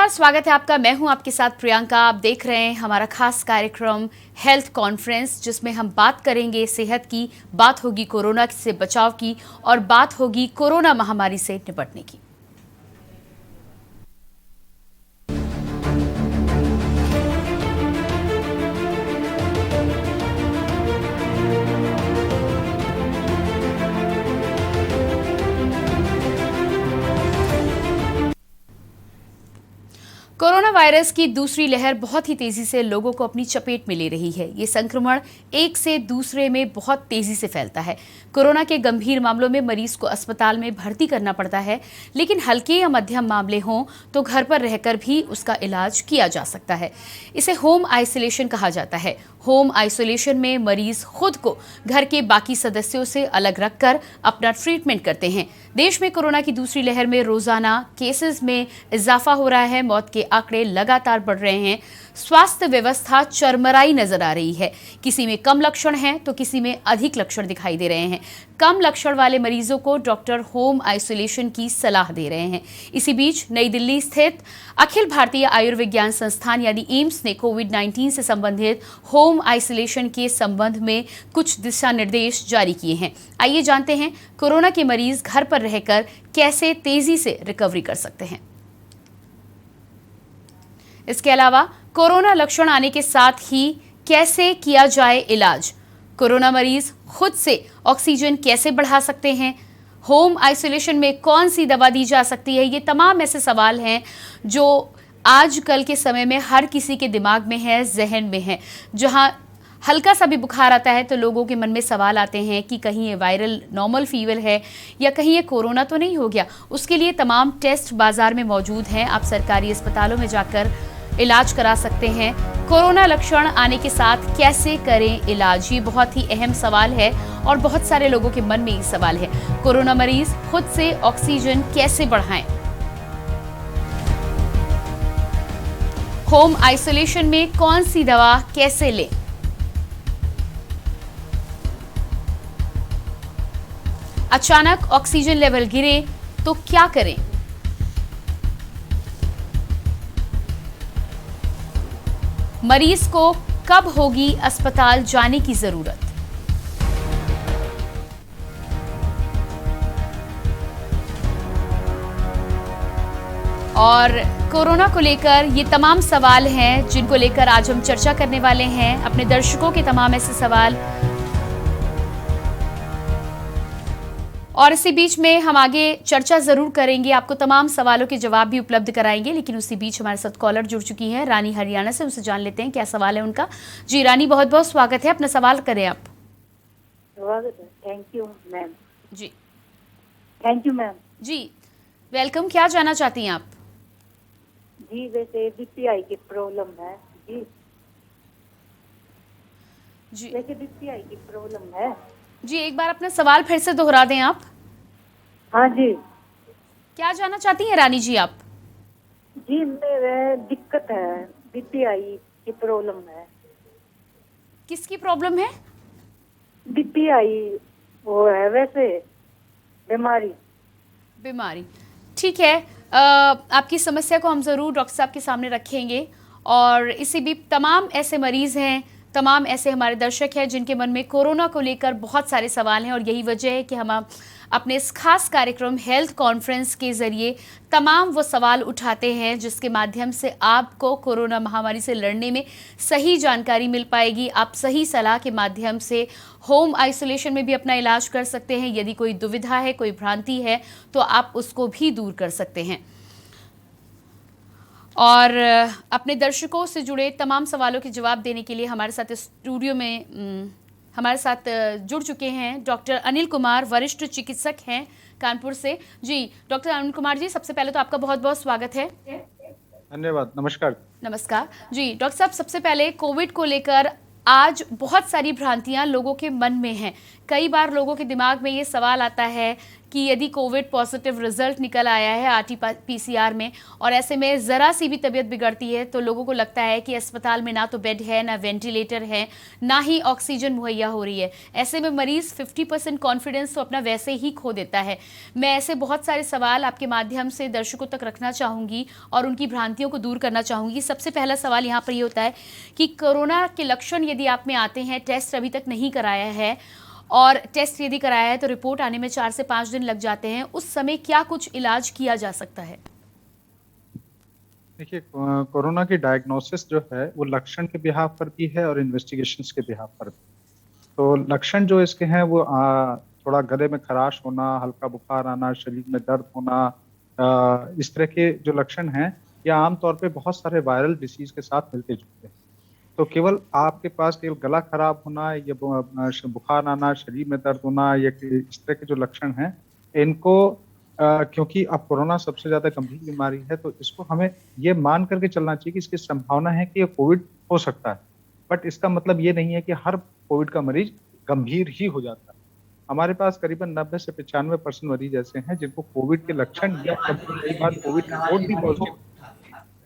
नमस्कार, स्वागत है आपका। मैं हूं आपके साथ प्रियंका। आप देख रहे हैं हमारा खास कार्यक्रम हेल्थ कॉन्फ्रेंस, जिसमें हम बात करेंगे सेहत की, बात होगी कोरोना से बचाव की और बात होगी कोरोना महामारी से निपटने की। कोरोना वायरस की दूसरी लहर बहुत ही तेजी से लोगों को अपनी चपेट में ले रही है। ये संक्रमण एक से दूसरे में बहुत तेजी से फैलता है। कोरोना के गंभीर मामलों में मरीज को अस्पताल में भर्ती करना पड़ता है, लेकिन हल्के या मध्यम मामले हों तो घर पर रहकर भी उसका इलाज किया जा सकता है। इसे होम आइसोलेशन कहा जाता है। होम आइसोलेशन में मरीज खुद को घर के बाकी सदस्यों से अलग रखकर अपना ट्रीटमेंट करते हैं। देश में कोरोना की दूसरी लहर में रोजाना केसेस में इजाफा हो रहा है। मौत के आंकड़े लगातार बढ़ रहे हैं। स्वास्थ्य व्यवस्था चरमराई नजर आ रही है। किसी में कम लक्षण हैं तो किसी में अधिक लक्षण दिखाई दे रहे हैं। कम लक्षण वाले मरीजों को डॉक्टर होम आइसोलेशन की सलाह दे रहे हैं। इसी बीच नई दिल्ली स्थित अखिल भारतीय आयुर्विज्ञान संस्थान यानी एम्स ने कोविड-19 से संबंधित होम आइसोलेशन के संबंध में कुछ दिशा निर्देश जारी किए हैं। आइए जानते हैं कोरोना के मरीज घर पर रहकर कैसे तेजी से रिकवरी कर सकते हैं। इसके अलावा कोरोना लक्षण आने के साथ ही कैसे किया जाए इलाज, कोरोना मरीज खुद से ऑक्सीजन कैसे बढ़ा सकते हैं, होम आइसोलेशन में कौन सी दवा दी जा सकती है, ये तमाम ऐसे सवाल हैं जो आजकल के समय में हर किसी के दिमाग में है, जहन में है। जहां हल्का सा भी बुखार आता है तो लोगों के मन में सवाल आते हैं कि कहीं ये वायरल नॉर्मल फीवर है या कहीं ये कोरोना तो नहीं हो गया। उसके लिए तमाम टेस्ट बाजार में मौजूद हैं। आप सरकारी अस्पतालों में जाकर इलाज करा सकते हैं। कोरोना लक्षण आने के साथ कैसे करें इलाज, ये बहुत ही अहम सवाल है और बहुत सारे लोगों के मन में ये सवाल है। कोरोना मरीज खुद से ऑक्सीजन कैसे बढ़ाएं, होम आइसोलेशन में कौन सी दवा कैसे लें, अचानक ऑक्सीजन लेवल गिरे तो क्या करें, मरीज को कब होगी अस्पताल जाने की जरूरत। और कोरोना को लेकर ये तमाम सवाल हैं जिनको लेकर आज हम चर्चा करने वाले हैं। अपने दर्शकों के तमाम ऐसे सवाल, और इसी बीच में हम आगे चर्चा जरूर करेंगे, आपको तमाम सवालों के जवाब भी उपलब्ध कराएंगे। लेकिन उसी बीच हमारे साथ कॉलर जुड़ चुकी हैं रानी हरियाणा से। उनसे जान लेते हैं क्या सवाल है उनका। जी रानी, बहुत बहुत स्वागत है, अपना सवाल करें आप। Thank you ma'am. जी थैंक यू मैम। जी वेलकम। क्या जानना चाहती हैं आप? जी वैसे बीपीआई की प्रॉब्लम है जी वैसे बीपीआई की प्रॉब्लम है जी, एक बार अपना सवाल फिर से दोहरा दें आप। हाँ जी। क्या जानना चाहती हैं रानी जी आप? जी मेरे दिक्कत है, बीपीआई की प्रॉब्लम है। किसकी प्रॉब्लम है? बीपीआई वो है वैसे बीमारी। ठीक है, आपकी समस्या को हम ज़रूर डॉक्टर साहब के सामने रखेंगे। और इसी भी तमाम ऐसे मरीज़ हैं, तमाम ऐसे हमारे दर्शक हैं जिनके मन में कोरोना को लेकर बहुत सारे सवाल हैं। और यही वजह है कि हम अपने इस खास कार्यक्रम हेल्थ कॉन्फ्रेंस के ज़रिए तमाम वो सवाल उठाते हैं जिसके माध्यम से आपको कोरोना महामारी से लड़ने में सही जानकारी मिल पाएगी। आप सही सलाह के माध्यम से होम आइसोलेशन में भी अपना इलाज कर सकते हैं। यदि कोई दुविधा है, कोई भ्रांति है तो आप उसको भी दूर कर सकते हैं। और अपने दर्शकों से जुड़े तमाम सवालों के जवाब देने के लिए हमारे साथ स्टूडियो में हमारे साथ जुड़ चुके हैं डॉक्टर अनिल कुमार, वरिष्ठ चिकित्सक हैं कानपुर से। जी डॉक्टर अनिल कुमार जी, सबसे पहले तो आपका बहुत बहुत स्वागत है। धन्यवाद। नमस्कार। नमस्कार जी। डॉक्टर साहब, सबसे पहले कोविड को लेकर आज बहुत सारी भ्रांतियां लोगों के मन में हैं। कई बार लोगों के दिमाग में ये सवाल आता है कि यदि कोविड पॉजिटिव रिजल्ट निकल आया है आरटी-पीसीआर में और ऐसे में ज़रा सी भी तबीयत बिगड़ती है तो लोगों को लगता है कि अस्पताल में ना तो बेड है, ना वेंटिलेटर है, ना ही ऑक्सीजन मुहैया हो रही है। ऐसे में मरीज़ 50% कॉन्फिडेंस तो अपना वैसे ही खो देता है। मैं ऐसे बहुत सारे सवाल आपके माध्यम से दर्शकों तक रखना चाहूँगी और उनकी भ्रांतियों को दूर करना चाहूँगी। सबसे पहला सवाल यहाँ पर ये होता है कि कोरोना के लक्षण यदि आप में आते हैं, टेस्ट अभी तक नहीं कराया है और टेस्ट यदि कराया है तो रिपोर्ट आने में 4 से 5 दिन लग जाते हैं, उस समय क्या कुछ इलाज किया जा सकता है? देखिए, कोरोना की डायग्नोसिस जो है वो लक्षण के बिहाफ पर भी है और इन्वेस्टिगेशंस के बिहाफ पर भी। तो लक्षण जो इसके हैं वो थोड़ा गले में खराश होना, हल्का बुखार आना, शरीर में दर्द होना, इस तरह के जो लक्षण हैं ये आमतौर पे बहुत सारे वायरल डिसीज के साथ मिलते जुलते हैं। तो केवल आपके पास केवल गला खराब होना या बुखार आना, शरीर में दर्द होना, या इस तरह के जो लक्षण हैं इनको क्योंकि अब कोरोना सबसे ज्यादा गंभीर बीमारी है तो इसको हमें ये मान करके चलना चाहिए कि इसकी संभावना है कि ये कोविड हो सकता है, बट इसका मतलब ये नहीं है कि हर कोविड का मरीज गंभीर ही हो जाता है। हमारे पास करीबन 90 से 95% मरीज ऐसे हैं जिनको कोविड के लक्षण या कई बार कोविड रिपोर्ट भी पॉजिटिव,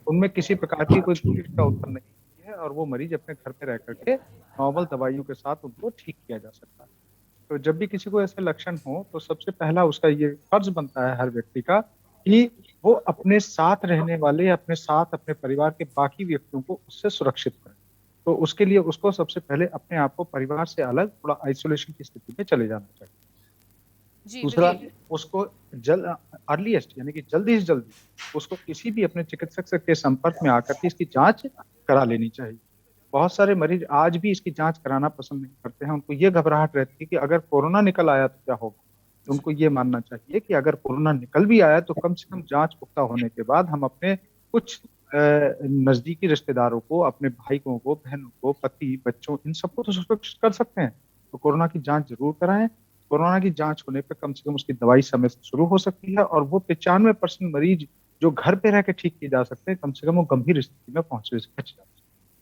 उनमें किसी प्रकार की कोई कोविड का उत्पन्न नहीं है और वो मरीज अपने घर पे रह करके नॉर्मल दवाइयों के साथ उनको ठीक किया जा सकता है। तो जब भी किसी को ऐसे लक्षण हो तो सबसे पहला उसका ये फर्ज बनता है हर व्यक्ति का कि वो अपने साथ रहने वाले, अपने साथ अपने परिवार के बाकी व्यक्तियों को उससे सुरक्षित करे। तो उसके लिए उसको सबसे पहले अपने आप को परिवार से अलग थोड़ा आइसोलेशन की स्थिति में चले जाना चाहिए। जी, दूसरा, बिल्कुल। उसको अर्लीस्ट यानी कि जल्दी से जल्दी उसको किसी भी अपने चिकित्सक के संपर्क में आकर के इसकी जांच करा लेनी चाहिए। बहुत सारे मरीज आज भी इसकी जांच कराना पसंद नहीं करते हैं। उनको ये घबराहट रहती है कि अगर कोरोना निकल आया तो क्या होगा। तो उनको ये मानना चाहिए कि अगर कोरोना निकल भी आया तो कम से कम जांच पुख्ता होने के बाद हम अपने कुछ नजदीकी रिश्तेदारों को, अपने भाइयों को, बहनों को, पति, बच्चों, इन सबको तो सुरक्षित कर सकते हैं। तो कोरोना की जांच जरूर कराएं। कोरोना की जांच होने पर कम से कम उसकी दवाई समय से शुरू हो सकती है और वो 95% मरीज जो घर पे रह के ठीक किए जा सकते हैं, कम से कम वो गंभीर स्थिति में पहुंचने से बच जाते हैं।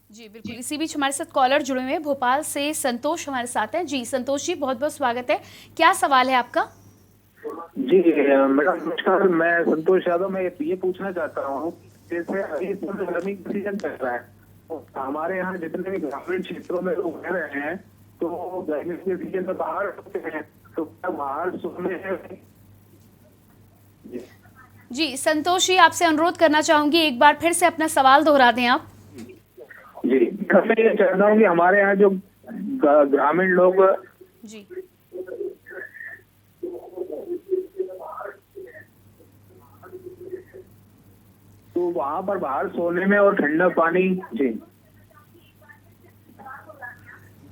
जी, बिल्कुल। इसी बीच हमारे साथ कॉलर जुड़े हुए हैं, भोपाल से संतोष हमारे साथ हैं। जी, संतोष जी, बहुत-बहुत स्वागत है। क्या सवाल है आपका? जी मैडम नमस्कार, मैं संतोष यादव। मैं ये पूछना चाहता हूँ, जैसे अभी गर्मी का सीजन चल रहा है तो हमारे यहाँ जितने भी ग्रामीण क्षेत्रों में लोग रह रहे हैं तो गर्मी के सीजन में बाहर होते हैं तो क्या बाहर सोने हैं? जी, संतोष जी, आपसे अनुरोध करना चाहूंगी एक बार फिर से अपना सवाल दोहरा दें आप। जी, मैं ये चाहता हूँ कि हमारे यहाँ जो ग्रामीण लोग जी, तो वहाँ पर बाहर सोने में और ठंडा पानी।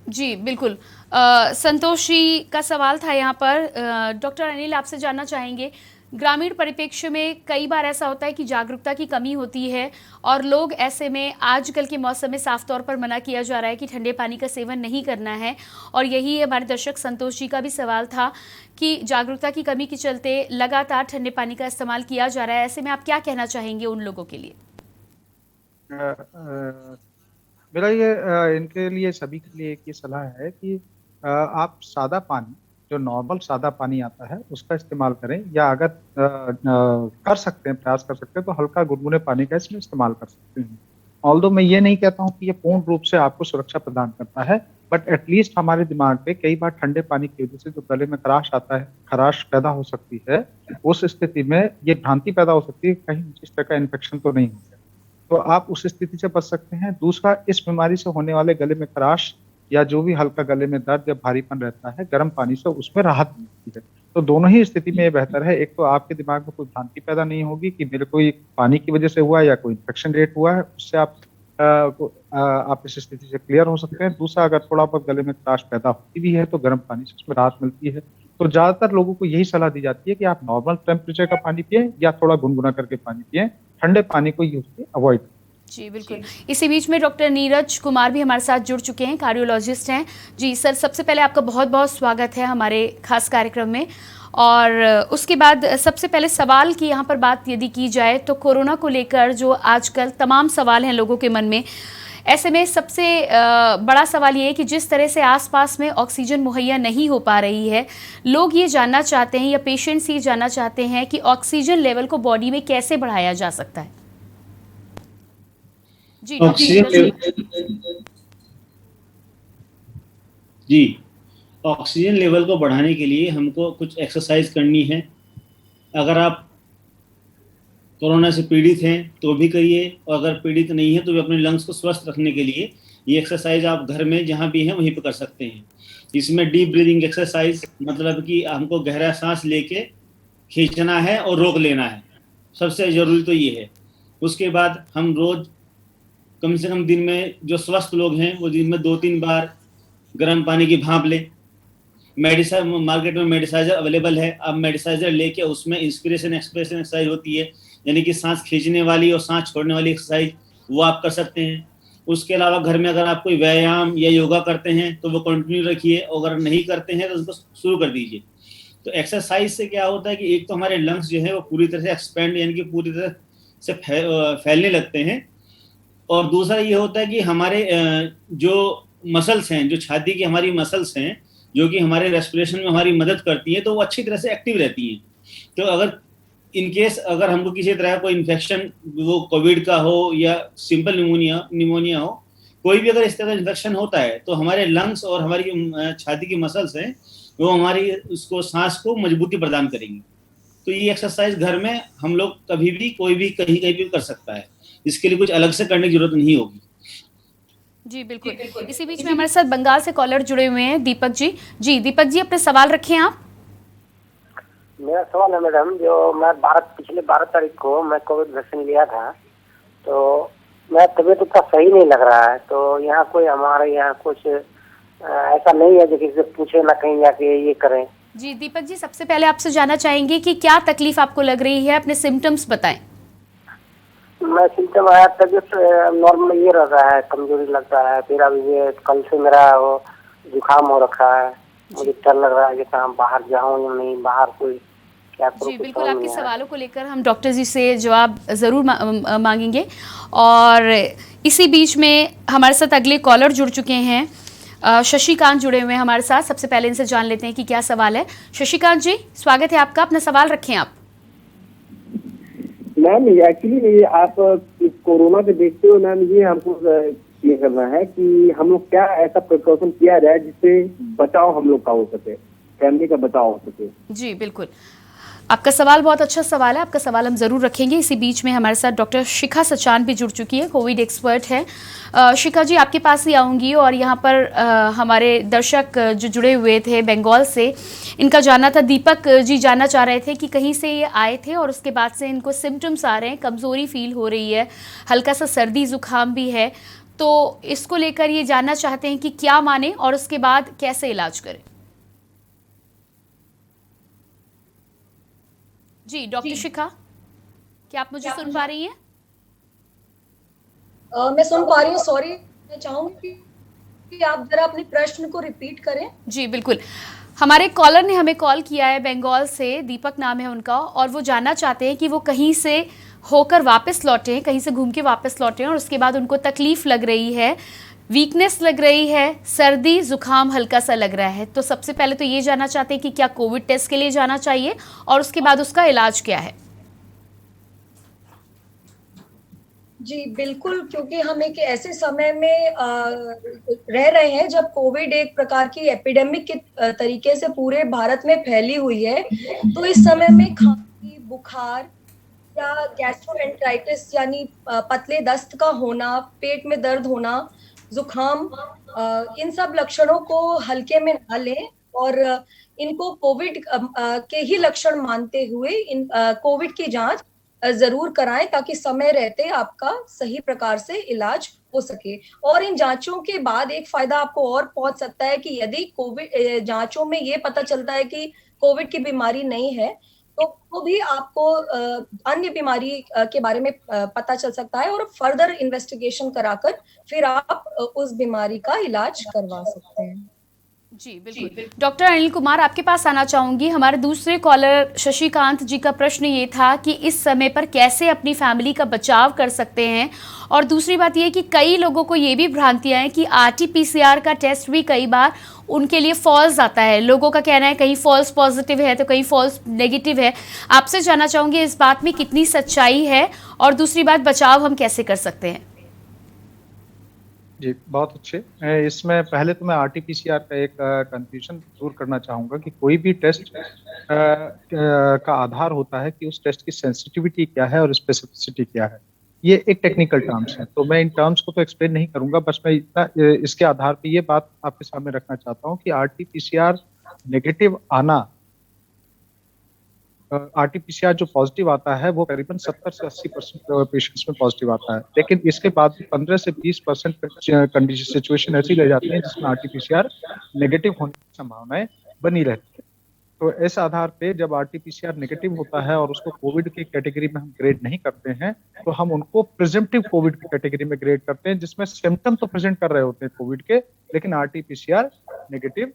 जी, बिल्कुल। संतोष जी का सवाल था यहाँ पर। डॉक्टर अनिल, आपसे जानना चाहेंगे, ग्रामीण परिप्रेक्ष्य में कई बार ऐसा होता है कि जागरूकता की कमी होती है और लोग ऐसे में आजकल के मौसम में साफ तौर पर मना किया जा रहा है कि ठंडे पानी का सेवन नहीं करना है और यही हमारे दर्शक संतोष जी का भी सवाल था कि जागरूकता की कमी के चलते लगातार ठंडे पानी का इस्तेमाल किया जा रहा है। ऐसे में आप क्या कहना चाहेंगे उन लोगों के लिए? मेरा ये इनके लिए, सभी के लिए एक ये सलाह है कि आप सादा पानी, जो नॉर्मल सादा पानी आता है उसका इस्तेमाल करें, या अगर कर सकते हैं, प्रयास कर सकते हैं तो हल्का गुनगुने पानी का इसमें इस्तेमाल कर सकते हैं। ऑल्दो मैं ये नहीं कहता हूँ कि ये पूर्ण रूप से आपको सुरक्षा प्रदान करता है, बट एटलीस्ट हमारे दिमाग पे कई बार ठंडे पानी की वजह से जो गले में खराश आता है, खराश पैदा हो सकती है, उस स्थिति में ये भ्रांति पैदा हो सकती है कहीं इस तरह का इन्फेक्शन तो नहीं हो गया, तो आप उस स्थिति से बच सकते हैं। दूसरा, इस बीमारी से होने वाले गले में खराश या जो भी हल्का गले में दर्द या भारीपन रहता है, गर्म पानी से उसमें राहत मिलती है। तो दोनों ही स्थिति में ये बेहतर है। एक तो आपके दिमाग में कोई भ्रांति पैदा नहीं होगी कि मेरे को पानी की वजह से हुआ या कोई इन्फेक्शन रेट हुआ है, उससे आप इस स्थिति से क्लियर हो सकते हैं। दूसरा, अगर थोड़ा बहुत गले में खराश पैदा होती भी है तो गर्म पानी से उसमें राहत मिलती है। तो ज्यादातर लोगों को यही सलाह दी जाती है कि आप नॉर्मल टेम्परेचर का पानी पिएं या थोड़ा गुनगुना करके पानी पिएं, ठंडे पानी को यूज अवॉइड। जी, बिल्कुल। इसी बीच में डॉक्टर नीरज कुमार भी हमारे साथ जुड़ चुके हैं, कार्डियोलॉजिस्ट हैं। जी सर, सबसे पहले आपका बहुत बहुत स्वागत है हमारे खास कार्यक्रम में। और उसके बाद सबसे पहले सवाल की यहाँ पर बात यदि की जाए तो कोरोना को लेकर जो आजकल तमाम सवाल हैं लोगों के मन में, ऐसे में सबसे बड़ा सवाल ये है कि जिस तरह से आसपास में ऑक्सीजन मुहैया नहीं हो पा रही है, लोग ये जानना चाहते हैं या पेशेंट्स ये जानना चाहते हैं कि ऑक्सीजन लेवल को बॉडी में कैसे बढ़ाया जा सकता है। जी ऑक्सीजन लेवल, जी ऑक्सीजन लेवल को बढ़ाने के लिए हमको कुछ एक्सरसाइज करनी है। अगर आप कोरोना से पीड़ित हैं तो भी करिए, और अगर पीड़ित नहीं है तो भी अपने लंग्स को स्वस्थ रखने के लिए ये एक्सरसाइज आप घर में जहाँ भी हैं वहीं पे कर सकते हैं। इसमें डीप ब्रीदिंग एक्सरसाइज, मतलब कि हमको गहरा सांस लेके खींचना है और रोक लेना है, सबसे ज़रूरी तो ये है। उसके बाद हम रोज़ कम से कम दिन में, जो स्वस्थ लोग हैं वो दिन में 2-3 बार गर्म पानी की भाप लें। मार्केट में मेडिसाइजर अवेलेबल है, आप मेडिसाइजर लेके उसमें इंस्पिरेशन एक्सप्रेशन एक्सरसाइज होती है, यानी कि सांस खींचने वाली और सांस छोड़ने वाली एक्सरसाइज, वो आप कर सकते हैं। उसके अलावा घर में अगर आप कोई व्यायाम या योगा करते हैं तो वो कंटिन्यू रखिए, और अगर नहीं करते हैं तो उसको शुरू कर दीजिए। तो एक्सरसाइज से क्या होता है कि एक तो हमारे लंग्स जो है वो पूरी तरह से एक्सपेंड, यानी कि पूरी तरह से फैलने लगते हैं, और दूसरा ये होता है कि हमारे जो मसल्स हैं, जो छाती की हमारी मसल्स हैं, जो कि हमारे रेस्पिरेशन में हमारी मदद करती हैं, तो वो अच्छी तरह से एक्टिव रहती हैं। तो अगर इन केस अगर हमको किसी तरह कोई इन्फेक्शन, वो कोविड का हो या सिंपल निमोनिया हो, कोई भी अगर इस तरह का इन्फेक्शन होता है तो हमारे लंग्स और हमारी छाती की मसल्स हैं वो हमारी उसको सांस को मजबूती प्रदान करेंगी। तो ये एक्सरसाइज घर में हम लोग कभी भी, कोई भी, कहीं कहीं भी कर सकता है। इसके लिए कुछ अलग से करने की जरूरत नहीं होगी। जी बिल्कुल। इसी बीच में हमारे साथ बंगाल से कॉलर जुड़े हुए हैं, दीपक जी। जी दीपक जी, अपने सवाल रखें आप। मेरा सवाल है मैडम, जो मैं पिछले 12 तारीख को मैं कोविड वैक्सीन लिया था, तो मेरा तबीयत उतना सही नहीं लग रहा है। तो यहाँ कोई हमारे यहाँ कुछ ऐसा नहीं है जो किसी से पूछे ना कहीं जाके ये करें। जी दीपक जी, सबसे पहले आपसे जानना चाहेंगे कि क्या तकलीफ आपको लग रही है, अपने सिम्टम्स बताएं। मैं सिम्टम आया, तबीयत नॉर्मल ये रहता है, कमजोरी लगता है। फिर अभी ये कल से मेरा वो जुकाम हो रखा है, मुझे डर लग रहा है कि कहाँ बाहर जाऊँ या नहीं, बाहर कोई क्या करूँ। जी बिल्कुल, आपके सवालों को लेकर हम डॉक्टर जी से जवाब ज़रूर मांगेंगे। और इसी बीच में हमारे साथ अगले कॉलर जुड़ चुके हैं, शशिकांत जुड़े हुए हैं हमारे साथ। सबसे पहले इनसे जान लेते हैं कि क्या सवाल है। शशिकांत जी, स्वागत है आपका, अपना सवाल रखें आप। मैम एक्चुअली आप कोरोना से देखते हो मैम, ये हमको ये करना है कि हम लोग क्या ऐसा प्रिकॉशन किया जाए जिससे बचाव हम लोग का हो सके, फैमिली का बचाव हो सके। जी बिल्कुल, आपका सवाल बहुत अच्छा सवाल है, आपका सवाल हम ज़रूर रखेंगे। इसी बीच में हमारे साथ डॉक्टर शिखा सचान भी जुड़ चुकी है, कोविड एक्सपर्ट है। शिखा जी, आपके पास ही आऊँगी, और यहाँ पर हमारे दर्शक जो जुड़े हुए थे बंगाल से, इनका जानना था, दीपक जी जानना चाह रहे थे कि कहीं से ये आए थे और उसके बाद से इनको सिम्टम्स आ रहे हैं, कमज़ोरी फील हो रही है, हल्का सा सर्दी ज़ुकाम भी है, तो इसको लेकर ये जानना चाहते हैं कि क्या माने और उसके बाद कैसे इलाज करें। जी डॉक्टर शिखा, क्या आप मुझे सुन पा रही हैं? मैं सुन पा रही हूँ, सॉरी। मैं चाहूंगी कि आप जरा अपने प्रश्न को रिपीट करें। जी बिल्कुल, हमारे कॉलर ने हमें कॉल किया है बंगाल से, दीपक नाम है उनका, और वो जानना चाहते हैं कि वो कहीं से होकर वापस लौटे हैं, कहीं से घूम के वापस लौटे हैं, और उसके बाद उनको तकलीफ लग रही है, वीकनेस लग रही है, सर्दी जुकाम हल्का सा लग रहा है। तो सबसे पहले तो ये जानना चाहते हैं कि क्या कोविड टेस्ट के लिए जाना चाहिए, और उसके बाद उसका इलाज क्या है। जी बिल्कुल, क्योंकि हम एक ऐसे समय में रह रहे हैं जब कोविड एक प्रकार की एपिडेमिक के तरीके से पूरे भारत में फैली हुई है। तो इस समय में खांसी, बुखार या गैस्ट्रोएंटेराइटिस यानी पतले दस्त का होना, पेट में दर्द होना, जुकाम, इन सब लक्षणों को हल्के में ना लें, और इनको कोविड के ही लक्षण मानते हुए इन कोविड की जांच जरूर कराएं, ताकि समय रहते आपका सही प्रकार से इलाज हो सके। और इन जांचों के बाद एक फायदा आपको और पहुंच सकता है कि यदि कोविड जांचों में ये पता चलता है कि कोविड की बीमारी नहीं है, तो भी आपको अन्य बीमारी के बारे में पता चल सकता है, और फर्दर इन्वेस्टिगेशन कराकर फिर आप उस बीमारी का इलाज करवा सकते हैं। जी बिल्कुल। डॉक्टर अनिल कुमार, आपके पास आना चाहूंगी। हमारे दूसरे कॉलर शशिकांत जी का प्रश्न ये था कि इस समय पर कैसे अपनी फैमिली का बचाव कर सकते हैं, और दूसरी बात ये कि कई लोगों को ये भी भ्रांतियां हैं कि RT-PCR का टेस्ट भी कई बार उनके लिए फॉल्स आता है। लोगों का कहना है कहीं फॉल्स पॉजिटिव है तो कहीं फॉल्स नेगेटिव है। आपसे जानना चाहूंगी इस बात में कितनी सच्चाई है, और दूसरी बात बचाव हम कैसे कर सकते हैं। जी, बहुत अच्छे। इसमें पहले तो मैं RT-PCR का एक कंफ्यूजन दूर करना चाहूँगा कि कोई भी टेस्ट का आधार होता है कि उस टेस्ट की सेंसिटिविटी क्या है और स्पेसिफिसिटी क्या है। ये एक टेक्निकल टर्म्स है, तो मैं इन टर्म्स को तो एक्सप्लेन नहीं करूँगा, बस मैं इतना इसके आधार पे ये बात आपके सामने रखना चाहता हूँ कि RT-PCR नेगेटिव आना, RT-PCR जो पॉजिटिव आता है वो करीबन 70 से 80% पेशेंट्स में पॉजिटिव आता है, लेकिन इसके बाद भी 15 से 20% कंडीशन सिचुएशन ऐसी रह जाती है जिसमें RT-PCR नेगेटिव होने की संभावनाएं बनी रहती है। तो इस आधार पे जब RT-PCR नेगेटिव होता है और उसको कोविड की कैटेगरी में हम ग्रेड नहीं करते हैं, तो हम उनको प्रिजम्पटिव कोविड की कैटेगरी में ग्रेड करते हैं, जिसमें सिम्टम तो प्रेजेंट कर रहे होते हैं कोविड के, लेकिन RT-PCR नेगेटिव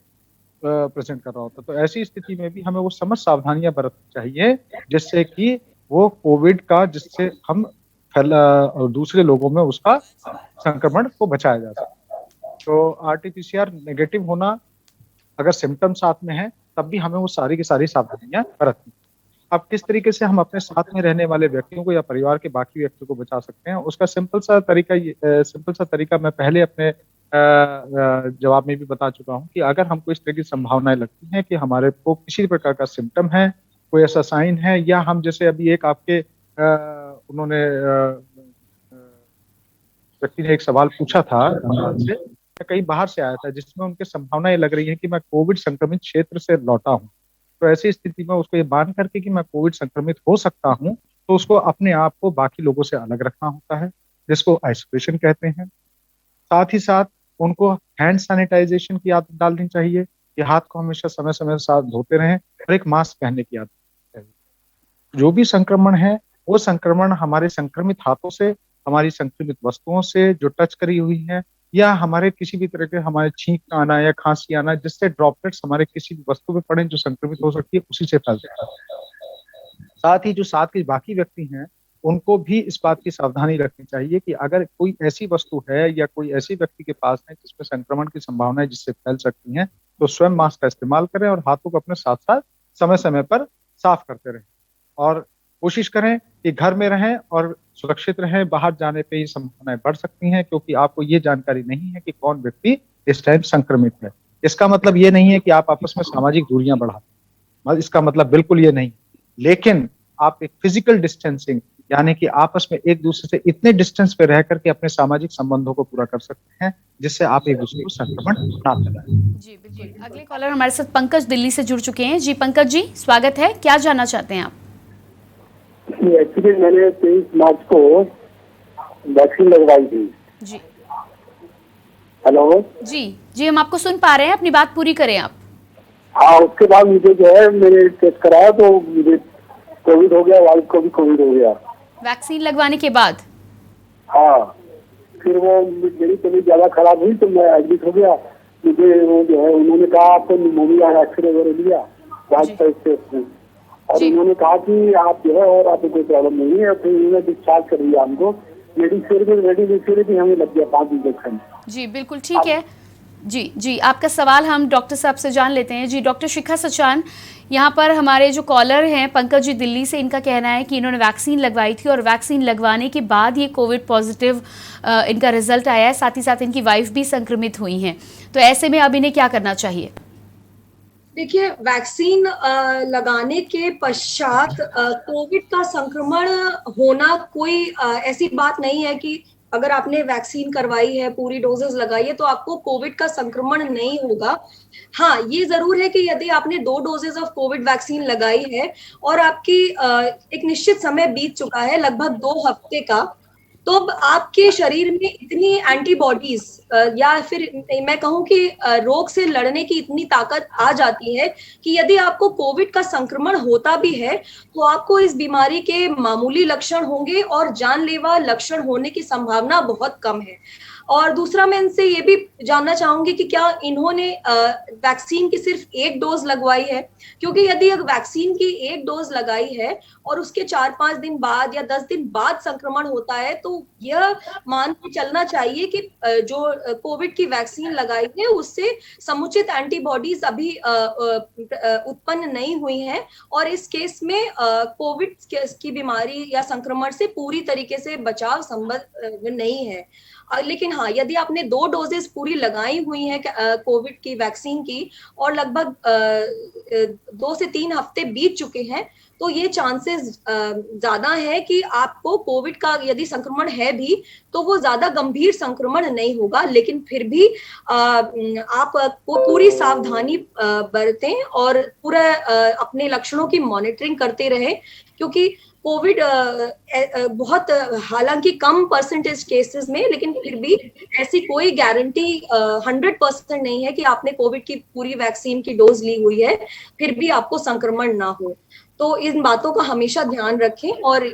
प्रेजेंट कर रहा होता है। तो ऐसी स्थिति में भी हमें वो समझ सावधानियां बरतनी चाहिए जिससे कि वो कोविड का, जिससे हम दूसरे लोगों में उसका संक्रमण को बचाया जा सके। तो RT-PCR नेगेटिव होना अगर सिम्टम साथ में है तब भी हमें वो सारी की सारी सावधानियां बरतनी। अब किस तरीके से हम अपने साथ में रहने वाले व्यक्तियों को या परिवार के बाकी व्यक्तियों को बचा सकते हैं, उसका सिंपल सा तरीका मैं पहले अपने जवाब में भी बता चुका हूं कि अगर हमको इस तरह की संभावनाएं लगती हैं कि हमारे को किसी प्रकार का सिम्टम है, कोई ऐसा साइन है, या हम जैसे अभी एक आपके उन्होंने व्यक्ति ने एक सवाल पूछा था से, कहीं बाहर से आया था जिसमें उनके संभावना ये लग रही है कि मैं कोविड संक्रमित क्षेत्र से लौटा हूँ, तो ऐसी स्थिति में उसको ये मान करके कि मैं कोविड संक्रमित हो सकता हूँ, तो उसको अपने आप को बाकी लोगों से अलग रखना होता है, जिसको आइसोलेशन कहते हैं। साथ ही साथ उनको हैंड सैनिटाइजेशन की आदत डालनी चाहिए कि हाथ को हमेशा समय समय के साथ धोते रहें, और एक मास्क पहनने की आदत चाहिए। जो भी संक्रमण है वो संक्रमण हमारे संक्रमित हाथों से, हमारी संक्रमित वस्तुओं से जो टच करी हुई है, या हमारे किसी भी तरह के हमारे छींक आना या खांसी आना जिससे ड्रॉपलेट्स हमारे किसी भी वस्तु पे पड़े जो संक्रमित हो सकती है, उसी से फैलता है। साथ ही जो साथ के बाकी व्यक्ति हैं उनको भी इस बात की सावधानी रखनी चाहिए कि अगर कोई ऐसी वस्तु है या कोई ऐसी व्यक्ति के पास है जिसमें संक्रमण की संभावना है जिससे फैल सकती हैं, तो स्वयं मास्क का इस्तेमाल करें और हाथों को अपने साथ साथ समय समय पर साफ करते रहें, और कोशिश करें कि घर में रहें और सुरक्षित रहें। बाहर जाने पे ये संभावनाएं बढ़ सकती हैं क्योंकि आपको ये जानकारी नहीं है कि कौन व्यक्ति इस टाइम संक्रमित है। इसका मतलब ये नहीं है कि आप आपस में सामाजिक दूरियां बढ़ाएं, इसका मतलब बिल्कुल ये नहीं, लेकिन आप एक फिजिकल डिस्टेंसिंग यानी कि आपस में एक दूसरे से इतने डिस्टेंस पे रह करके अपने सामाजिक संबंधों को पूरा कर सकते हैं जिससे आप एक दूसरे को संक्रमण ना फैलाएं। जी बिल्कुल। अगले कॉलर हमारे साथ पंकज दिल्ली से जुड़ चुके हैं। जी पंकज जी, स्वागत है, क्या जानना चाहते हैं आप? एक्चुअली मैंने 23 मार्च को वैक्सीन लगवाई थी। जी हेलो जी जी, हम आपको सुन पा रहे हैं, अपनी बात पूरी करें आप। हाँ, उसके बाद मुझे जो है मैंने टेस्ट कराया तो मुझे कोविड हो गया, वाइफ को भी कोविड हो गया वैक्सीन लगवाने के बाद। हाँ, फिर वो मेरी तबीयत ज्यादा खराब हुई तो मैं एडमिट हो गया। मुझे वो जो है उन्होंने कहा आपको निमोनिया एक्सरे वगैरह लिया वाइफ का टेस्ट में, और उन्होंने कहा कि आप जो है और आपको कोई प्रॉब्लम नहीं है, फिर उन्होंने डिस्चार्ज कर दिया हमको। मेडिसिन भी हमें लग गया 5 इंजेक्शन। जी बिल्कुल ठीक है। जी, आपका सवाल हम डॉक्टर साहब से जान लेते हैं। जी डॉक्टर शिखा सचान, यहाँ पर हमारे जो कॉलर हैं पंकज जी दिल्ली से, इनका कहना है कि इन्होंने वैक्सीन लगवाई थी और वैक्सीन लगवाने के बाद ये कोविड पॉजिटिव इनका रिजल्ट आया है, साथ ही साथ इनकी वाइफ भी संक्रमित हुई हैं, तो ऐसे में अब इन्हें क्या करना चाहिए? देखिए, वैक्सीन लगाने के पश्चात कोविड का संक्रमण होना कोई ऐसी बात नहीं है कि अगर आपने वैक्सीन करवाई है, पूरी डोजेस लगाई है, तो आपको कोविड का संक्रमण नहीं होगा। हाँ, ये जरूर है कि यदि आपने 2 डोजेस ऑफ कोविड वैक्सीन लगाई है और आपकी एक निश्चित समय बीत चुका है, लगभग 2 हफ्ते का, तो अब आपके शरीर में इतनी एंटीबॉडीज या फिर मैं कहूं कि रोग से लड़ने की इतनी ताकत आ जाती है कि यदि आपको कोविड का संक्रमण होता भी है तो आपको इस बीमारी के मामूली लक्षण होंगे और जानलेवा लक्षण होने की संभावना बहुत कम है। और दूसरा मैं इनसे ये भी जानना चाहूंगी कि क्या इन्होंने वैक्सीन की सिर्फ एक डोज लगवाई है, क्योंकि यदि वैक्सीन की एक डोज लगाई है और उसके 4-5 दिन बाद या 10 दिन बाद संक्रमण होता है तो यह मान के चलना चाहिए कि जो कोविड की वैक्सीन लगाई है उससे समुचित एंटीबॉडीज अभी उत्पन्न नहीं हुई हैं और इस केस में कोविड की बीमारी या संक्रमण से पूरी तरीके से बचाव संभव नहीं है। लेकिन हाँ, यदि आपने 2 डोजेस पूरी लगाई हुई हैं कोविड की वैक्सीन की और लगभग 2 से 3 हफ्ते बीत चुके हैं तो ये चांसेस ज्यादा है कि आपको कोविड का यदि संक्रमण है भी तो वो ज्यादा गंभीर संक्रमण नहीं होगा, लेकिन फिर भी आप पूरी सावधानी बरतें और पूरा अपने लक्षणों की मॉनिटरिंग करते रहें, क्योंकि कोविड बहुत हालांकि कम परसेंटेज केसेस में, लेकिन फिर भी ऐसी कोई गारंटी 100% नहीं है कि आपने कोविड की पूरी वैक्सीन की डोज ली हुई है फिर भी आपको संक्रमण ना हो। तो इन बातों का हमेशा ध्यान रखें और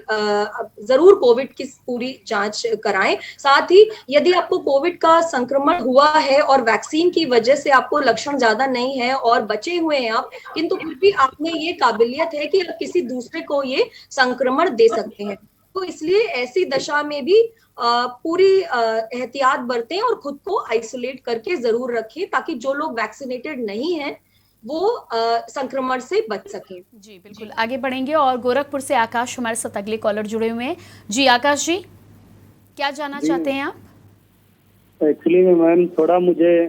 जरूर कोविड की पूरी जांच कराएं। साथ ही यदि आपको कोविड का संक्रमण हुआ है और वैक्सीन की वजह से आपको लक्षण ज्यादा नहीं है और बचे हुए हैं आप, किंतु फिर भी आप में ये काबिलियत है कि आप किसी दूसरे को ये संक्रमण दे सकते हैं, तो इसलिए ऐसी दशा में भी पूरी एहतियात बरतें और खुद को आइसोलेट करके जरूर रखें ताकि जो लोग वैक्सीनेटेड नहीं हैं वो संक्रमण से बच सके। जी बिल्कुल, आगे बढ़ेंगे और गोरखपुर से आकाश हमारे साथ अगले कॉलर जुड़े हुए हैं। जी आकाश जी, क्या जानना चाहते हैं आप? एक्चुअली में मैम थोड़ा मुझे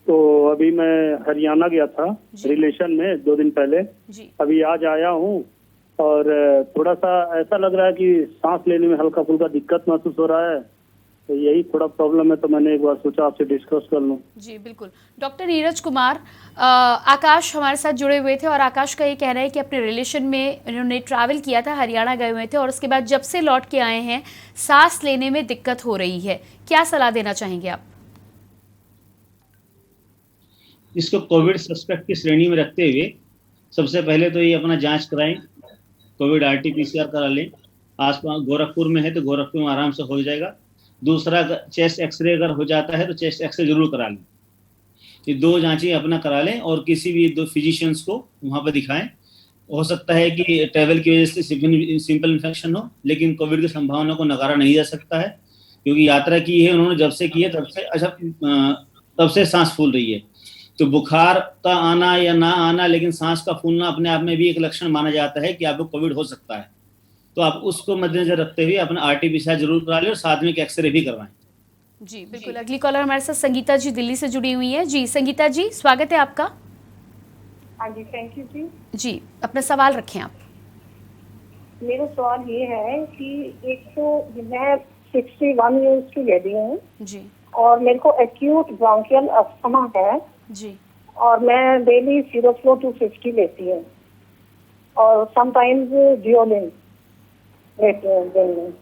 तो अभी मैं हरियाणा गया था रिलेशन में 2 दिन पहले जी। अभी आज आया हूँ और थोड़ा सा ऐसा लग रहा है कि सांस लेने में हल्का फुल्का दिक्कत महसूस हो रहा है, तो यही थोड़ा प्रॉब्लम है, तो मैंने एक बार सोचा आपसे डिस्कस कर लूं। जी बिल्कुल, डॉक्टर नीरज कुमार, आकाश हमारे साथ जुड़े हुए थे और आकाश का ये कहना है कि अपने रिलेशन में इन्होंने ट्रैवल किया था, हरियाणा गए हुए थे और उसके बाद जब से लौट के आए हैं सांस लेने में दिक्कत हो रही है, क्या सलाह देना चाहेंगे आप? इसको कोविड सस्पेक्ट की श्रेणी में रखते हुए सबसे पहले तो ये अपना जांच कराएं, कोविड RT-PCR करा लें। आसपास गोरखपुर में है तो गोरखपुर में आराम से हो जाएगा। दूसरा, चेस्ट एक्सरे अगर हो जाता है तो चेस्ट एक्सरे जरूर करा लें। ये 2 जांचें अपना करा लें और किसी भी 2 फिजिशियंस को वहाँ पर दिखाएं। हो सकता है कि ट्रैवल की वजह से सिंपल इन्फेक्शन हो, लेकिन कोविड की संभावना को नकारा नहीं जा सकता है, क्योंकि यात्रा की है उन्होंने, जब से की है तब से सांस फूल रही है। तो बुखार का आना या ना आना, लेकिन सांस का फूलना अपने आप में भी एक लक्षण माना जाता है कि आपको कोविड हो सकता है। तो आप उसको मद्देनजर रखते हुए अपना RT-PCR जरूर करा लें और साथ में एक एक्सरे भी करवाएं। जी बिल्कुल, अगली कॉलर हमारे साथ संगीता जी दिल्ली से जुड़ी हुई है। जी संगीता जी, स्वागत है आपका। हाँ जी, थैंक यू जी। जी, अपना सवाल रखें आप। मेरा सवाल ये है कि एक तो मैं 61 ईयर्स की लेडी हूँ जी और मेरे को एक्यूट ब्रोंकियल अस्थमा है जी और मैं डेली सीरोफ्लो 250 लेती हूँ और समटाइम्स डिओलिन लेती हूँ दिन में।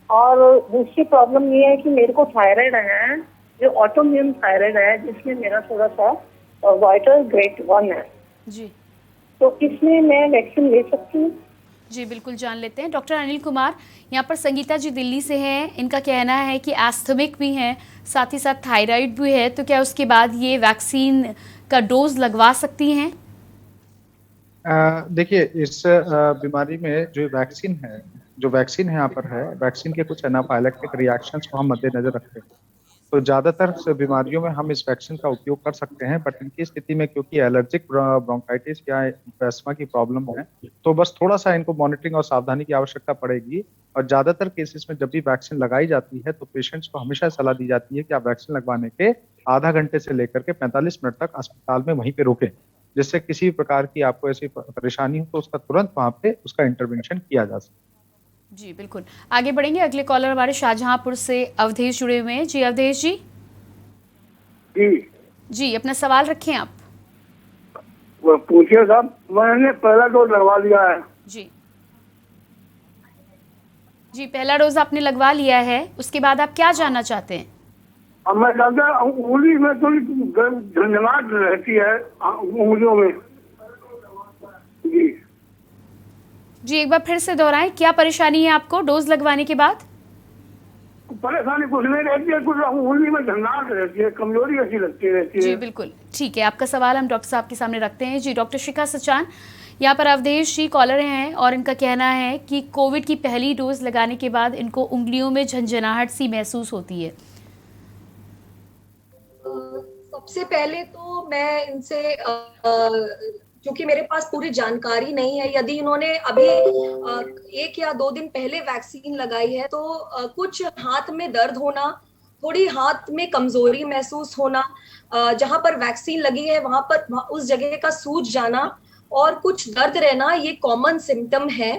और दूसरी प्रॉब्लम ये है कि मेरे को थायराइड है, जो ऑटोइम्यून थायराइड है, जिसमें मेरा थोड़ा सा वाइटल ग्रेड 1 है। जी तो इसमें मैं वैक्सीन ले सकती हूँ? जी बिल्कुल, जान लेते हैं। डॉक्टर अनिल कुमार, यहाँ पर संगीता जी दिल्ली से हैं, इनका कहना है कि एस्थमिक भी हैं, साथ ही साथ थायराइड भी है, तो क्या उसके बाद ये वैक्सीन का डोज लगवा सकती हैं? देखिए, इस बीमारी में जो वैक्सीन है यहाँ पर है, वैक्सीन के कुछ एनाफाइलेक्टिक रिएक्शंस को हम मद्देनजर रखते हैं। तो ज़्यादातर बीमारियों में हम इस वैक्सीन का उपयोग कर सकते हैं, बट इनकी स्थिति में क्योंकि एलर्जिक ब्रोंकाइटिस या अस्थमा की प्रॉब्लम है, तो बस थोड़ा सा इनको मॉनिटरिंग और सावधानी की आवश्यकता पड़ेगी। और ज़्यादातर केसेस में जब भी वैक्सीन लगाई जाती है तो पेशेंट्स को हमेशा सलाह दी जाती है कि आप वैक्सीन लगवाने के आधा घंटे से लेकर के 45 मिनट तक अस्पताल में वहीं पे रुकें, जिससे किसी भी प्रकार की आपको ऐसी परेशानी हो तो उसका तुरंत वहाँ पे उसका इंटरवेंशन किया जा सके। जी बिल्कुल, आगे बढ़ेंगे। अगले कॉलर हमारे शाहजहांपुर से अवधेश जुड़े हुए हैं। जी अवधेश जी। जी, अपना सवाल रखें आप। पूछिए साहब। मैंने पहला डोज लगवा लिया है। जी जी, पहला डोज आपने लगवा लिया है, उसके बाद आप क्या जानना चाहते हैं? अब मैं जानता उंगली में थोड़ी झंझनाहट रहती है उंगलियों में। जी एक बार फिर से दोहराएं, क्या परेशानी है आपको डोज लगवाने के बाद? परेशानी कुछ नहीं रहती है, कुछ उंगली में झंझनाहट रहती है, कमजोरी ऐसी लगती रहती जी है। बिल्कुल ठीक है, आपका सवाल हम डॉक्टर साहब के सामने रखते हैं। जी डॉक्टर शिखा सचान, यहाँ पर अवधेश जी कॉलर हैं और इनका कहना है कि कोविड की पहली डोज लगाने के बाद इनको उंगलियों में झंझनाहट सी महसूस होती है। सबसे पहले तो मैं इनसे क्योंकि मेरे पास पूरी जानकारी नहीं है, यदि इन्होंने अभी 1 या 2 दिन पहले वैक्सीन लगाई है तो कुछ हाथ में दर्द होना, थोड़ी हाथ में कमजोरी महसूस होना, जहां पर वैक्सीन लगी है वहां पर उस जगह का सूज जाना और कुछ दर्द रहना, ये कॉमन सिम्टम है।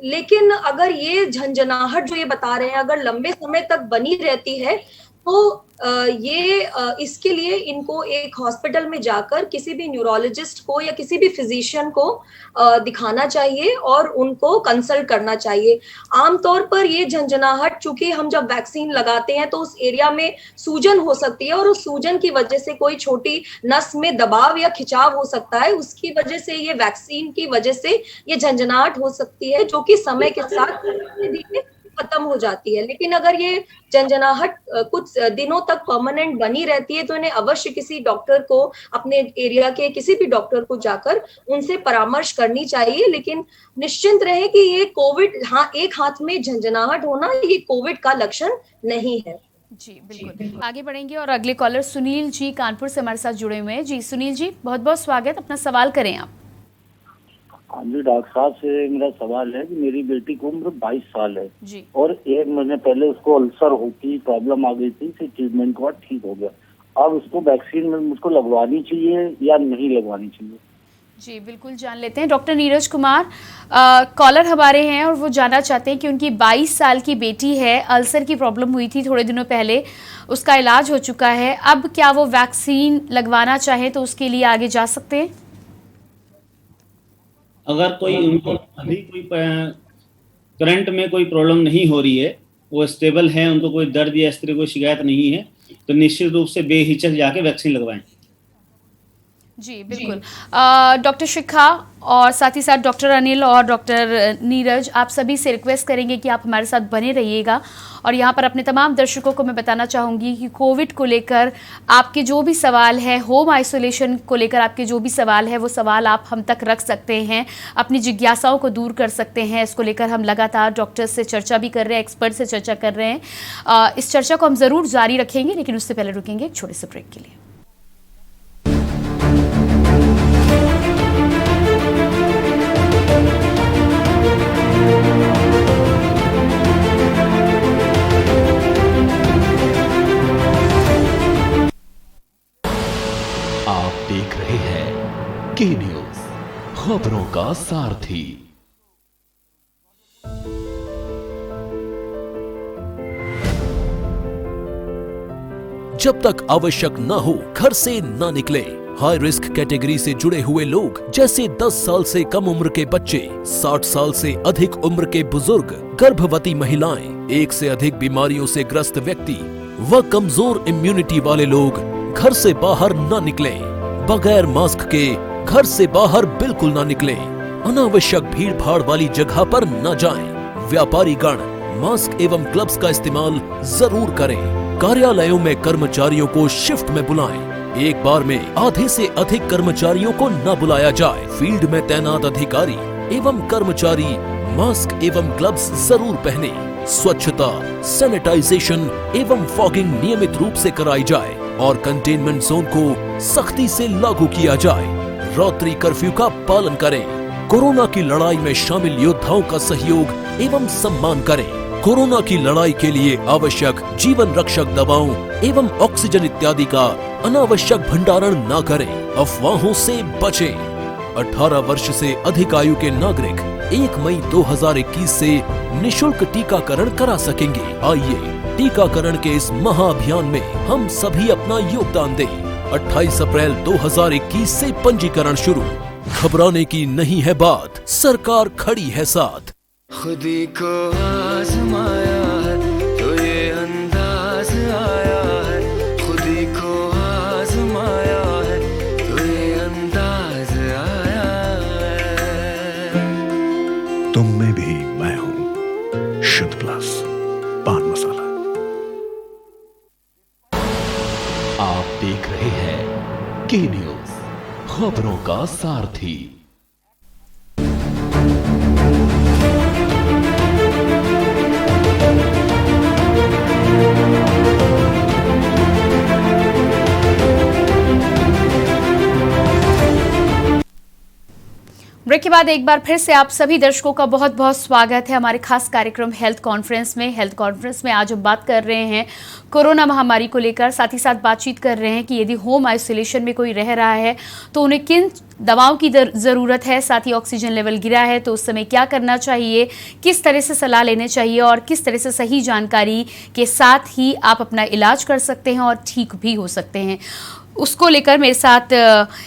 लेकिन अगर ये झंझनाहट जो ये बता रहे हैं अगर लंबे समय तक बनी रहती है तो इसके लिए इनको एक हॉस्पिटल में जाकर किसी भी न्यूरोलॉजिस्ट को या किसी भी फिजिशियन को दिखाना चाहिए और उनको कंसल्ट करना चाहिए। आमतौर पर ये झंझनाहट, चूंकि हम जब वैक्सीन लगाते हैं तो उस एरिया में सूजन हो सकती है और उस सूजन की वजह से कोई छोटी नस में दबाव या खिंचाव हो सकता है, उसकी वजह से ये वैक्सीन की वजह से ये झंझनाहट हो सकती है, जो कि समय के साथ धीरे खत्म हो जाती है। लेकिन अगर ये झंझनाहट कुछ दिनों तक परमानेंट बनी रहती है तो इन्हें अवश्य किसी डॉक्टर को, अपने एरिया के किसी भी डॉक्टर को जाकर उनसे परामर्श करनी चाहिए। लेकिन निश्चिंत रहे कि ये कोविड, एक हाथ में झंझनाहट होना ये कोविड का लक्षण नहीं है। जी बिल्कुल, आगे बढ़ेंगे और अगले कॉलर सुनील जी कानपुर से हमारे साथ जुड़े हुए हैं। जी सुनील जी बहुत बहुत स्वागत, अपना सवाल करें आप। हाँ जी, डॉक्टर साहब से मेरा सवाल है कि मेरी बेटी की उम्र 22 साल है जी। और 1 महीने पहले उसको अल्सर की प्रॉब्लम आ गई थी, फिर ट्रीटमेंट के बाद ठीक हो गया। अब उसको वैक्सीन में मुझको लगवानी चाहिए या नहीं लगवानी चाहिए? जी बिल्कुल जान लेते हैं। डॉक्टर नीरज कुमार कॉलर हमारे हैं और वो जानना चाहते हैं कि उनकी 22 साल की बेटी है, अल्सर की प्रॉब्लम हुई थी थोड़े दिनों पहले, उसका इलाज हो चुका है, अब क्या वो वैक्सीन लगवाना चाहे तो उसके लिए आगे जा सकते हैं? अगर कोई उनको अभी कोई करंट में कोई प्रॉब्लम नहीं हो रही है, वो स्टेबल है, उनको कोई दर्द या इस तरह कोई शिकायत नहीं है, तो निश्चित रूप से बेहिचक जाके वैक्सीन लगवाएं। जी बिल्कुल। डॉक्टर शिखा और साथ ही साथ डॉक्टर अनिल और डॉक्टर नीरज, आप सभी से रिक्वेस्ट करेंगे कि आप हमारे साथ बने रहिएगा। और यहाँ पर अपने तमाम दर्शकों को मैं बताना चाहूँगी कि कोविड को लेकर आपके जो भी सवाल है, होम आइसोलेशन को लेकर आपके जो भी सवाल है, वो सवाल आप हम तक रख सकते हैं, अपनी जिज्ञासाओं को दूर कर सकते हैं। इसको लेकर हम लगातार डॉक्टर्स से चर्चा भी कर रहे हैं, एक्सपर्ट से चर्चा कर रहे हैं। इस चर्चा को हम ज़रूर जारी रखेंगे, लेकिन उससे पहले रुकेंगे एक छोटे से ब्रेक के लिए। देख रहे हैं के न्यूज, खबरों का सारथी। जब तक आवश्यक न हो घर से न निकले। हाई रिस्क कैटेगरी से जुड़े हुए लोग जैसे 10 साल से कम उम्र के बच्चे, 60 साल से अधिक उम्र के बुजुर्ग, गर्भवती महिलाएं, 1 से अधिक बीमारियों से ग्रस्त व्यक्ति व कमजोर इम्यूनिटी वाले लोग घर से बाहर न निकलें। बगैर मास्क के घर से बाहर बिल्कुल ना निकलें। अनावश्यक भीड़ भाड़ वाली जगह पर न जाएं। व्यापारी गण मास्क एवं ग्लव्स का इस्तेमाल जरूर करें। कार्यालयों में कर्मचारियों को शिफ्ट में बुलाएं। एक बार में आधे से अधिक कर्मचारियों को न बुलाया जाए। फील्ड में तैनात अधिकारी एवं कर्मचारी मास्क एवं ग्लव्स जरूर पहने। स्वच्छता, सैनिटाइजेशन एवं फॉगिंग नियमित रूप से कराई जाए और कंटेनमेंट जोन को सख्ती से लागू किया जाए। रात्रि कर्फ्यू का पालन करें। कोरोना की लड़ाई में शामिल योद्धाओं का सहयोग एवं सम्मान करें। कोरोना की लड़ाई के लिए आवश्यक जीवन रक्षक दवाओं एवं ऑक्सीजन इत्यादि का अनावश्यक भंडारण न करें। अफवाहों से बचें। 18 वर्ष से अधिक आयु के नागरिक 1 मई 2021 से निशुल्क टीकाकरण करा सकेंगे। आइए टीकाकरण के इस महाअभियान में हम सभी अपना योगदान दें। 28 अप्रैल 2021 से पंजीकरण शुरू। घबराने की नहीं है बात, सरकार खड़ी है साथ। खुदी को आजमाया है तो ये अंदाज आया है, खुदी को आजमाया है तो ये अंदाज आया है। तुम में भी मैं हूँ, शुद्ध प्लस पानी। देख रहे हैं के न्यूज, खबरों का सारथी। ब्रेक के बाद एक बार फिर से आप सभी दर्शकों का बहुत बहुत स्वागत है हमारे खास कार्यक्रम हेल्थ कॉन्फ्रेंस में। हेल्थ कॉन्फ्रेंस में आज हम बात कर रहे हैं कोरोना महामारी को लेकर, साथ ही साथ बातचीत कर रहे हैं कि यदि होम आइसोलेशन में कोई रह रहा है तो उन्हें किन दवाओं की ज़रूरत है, साथ ही ऑक्सीजन लेवल गिरा है तो उस समय क्या करना चाहिए, किस तरह से सलाह लेने चाहिए और किस तरह से सही जानकारी के साथ ही आप अपना इलाज कर सकते हैं और ठीक भी हो सकते हैं। उसको लेकर मेरे साथ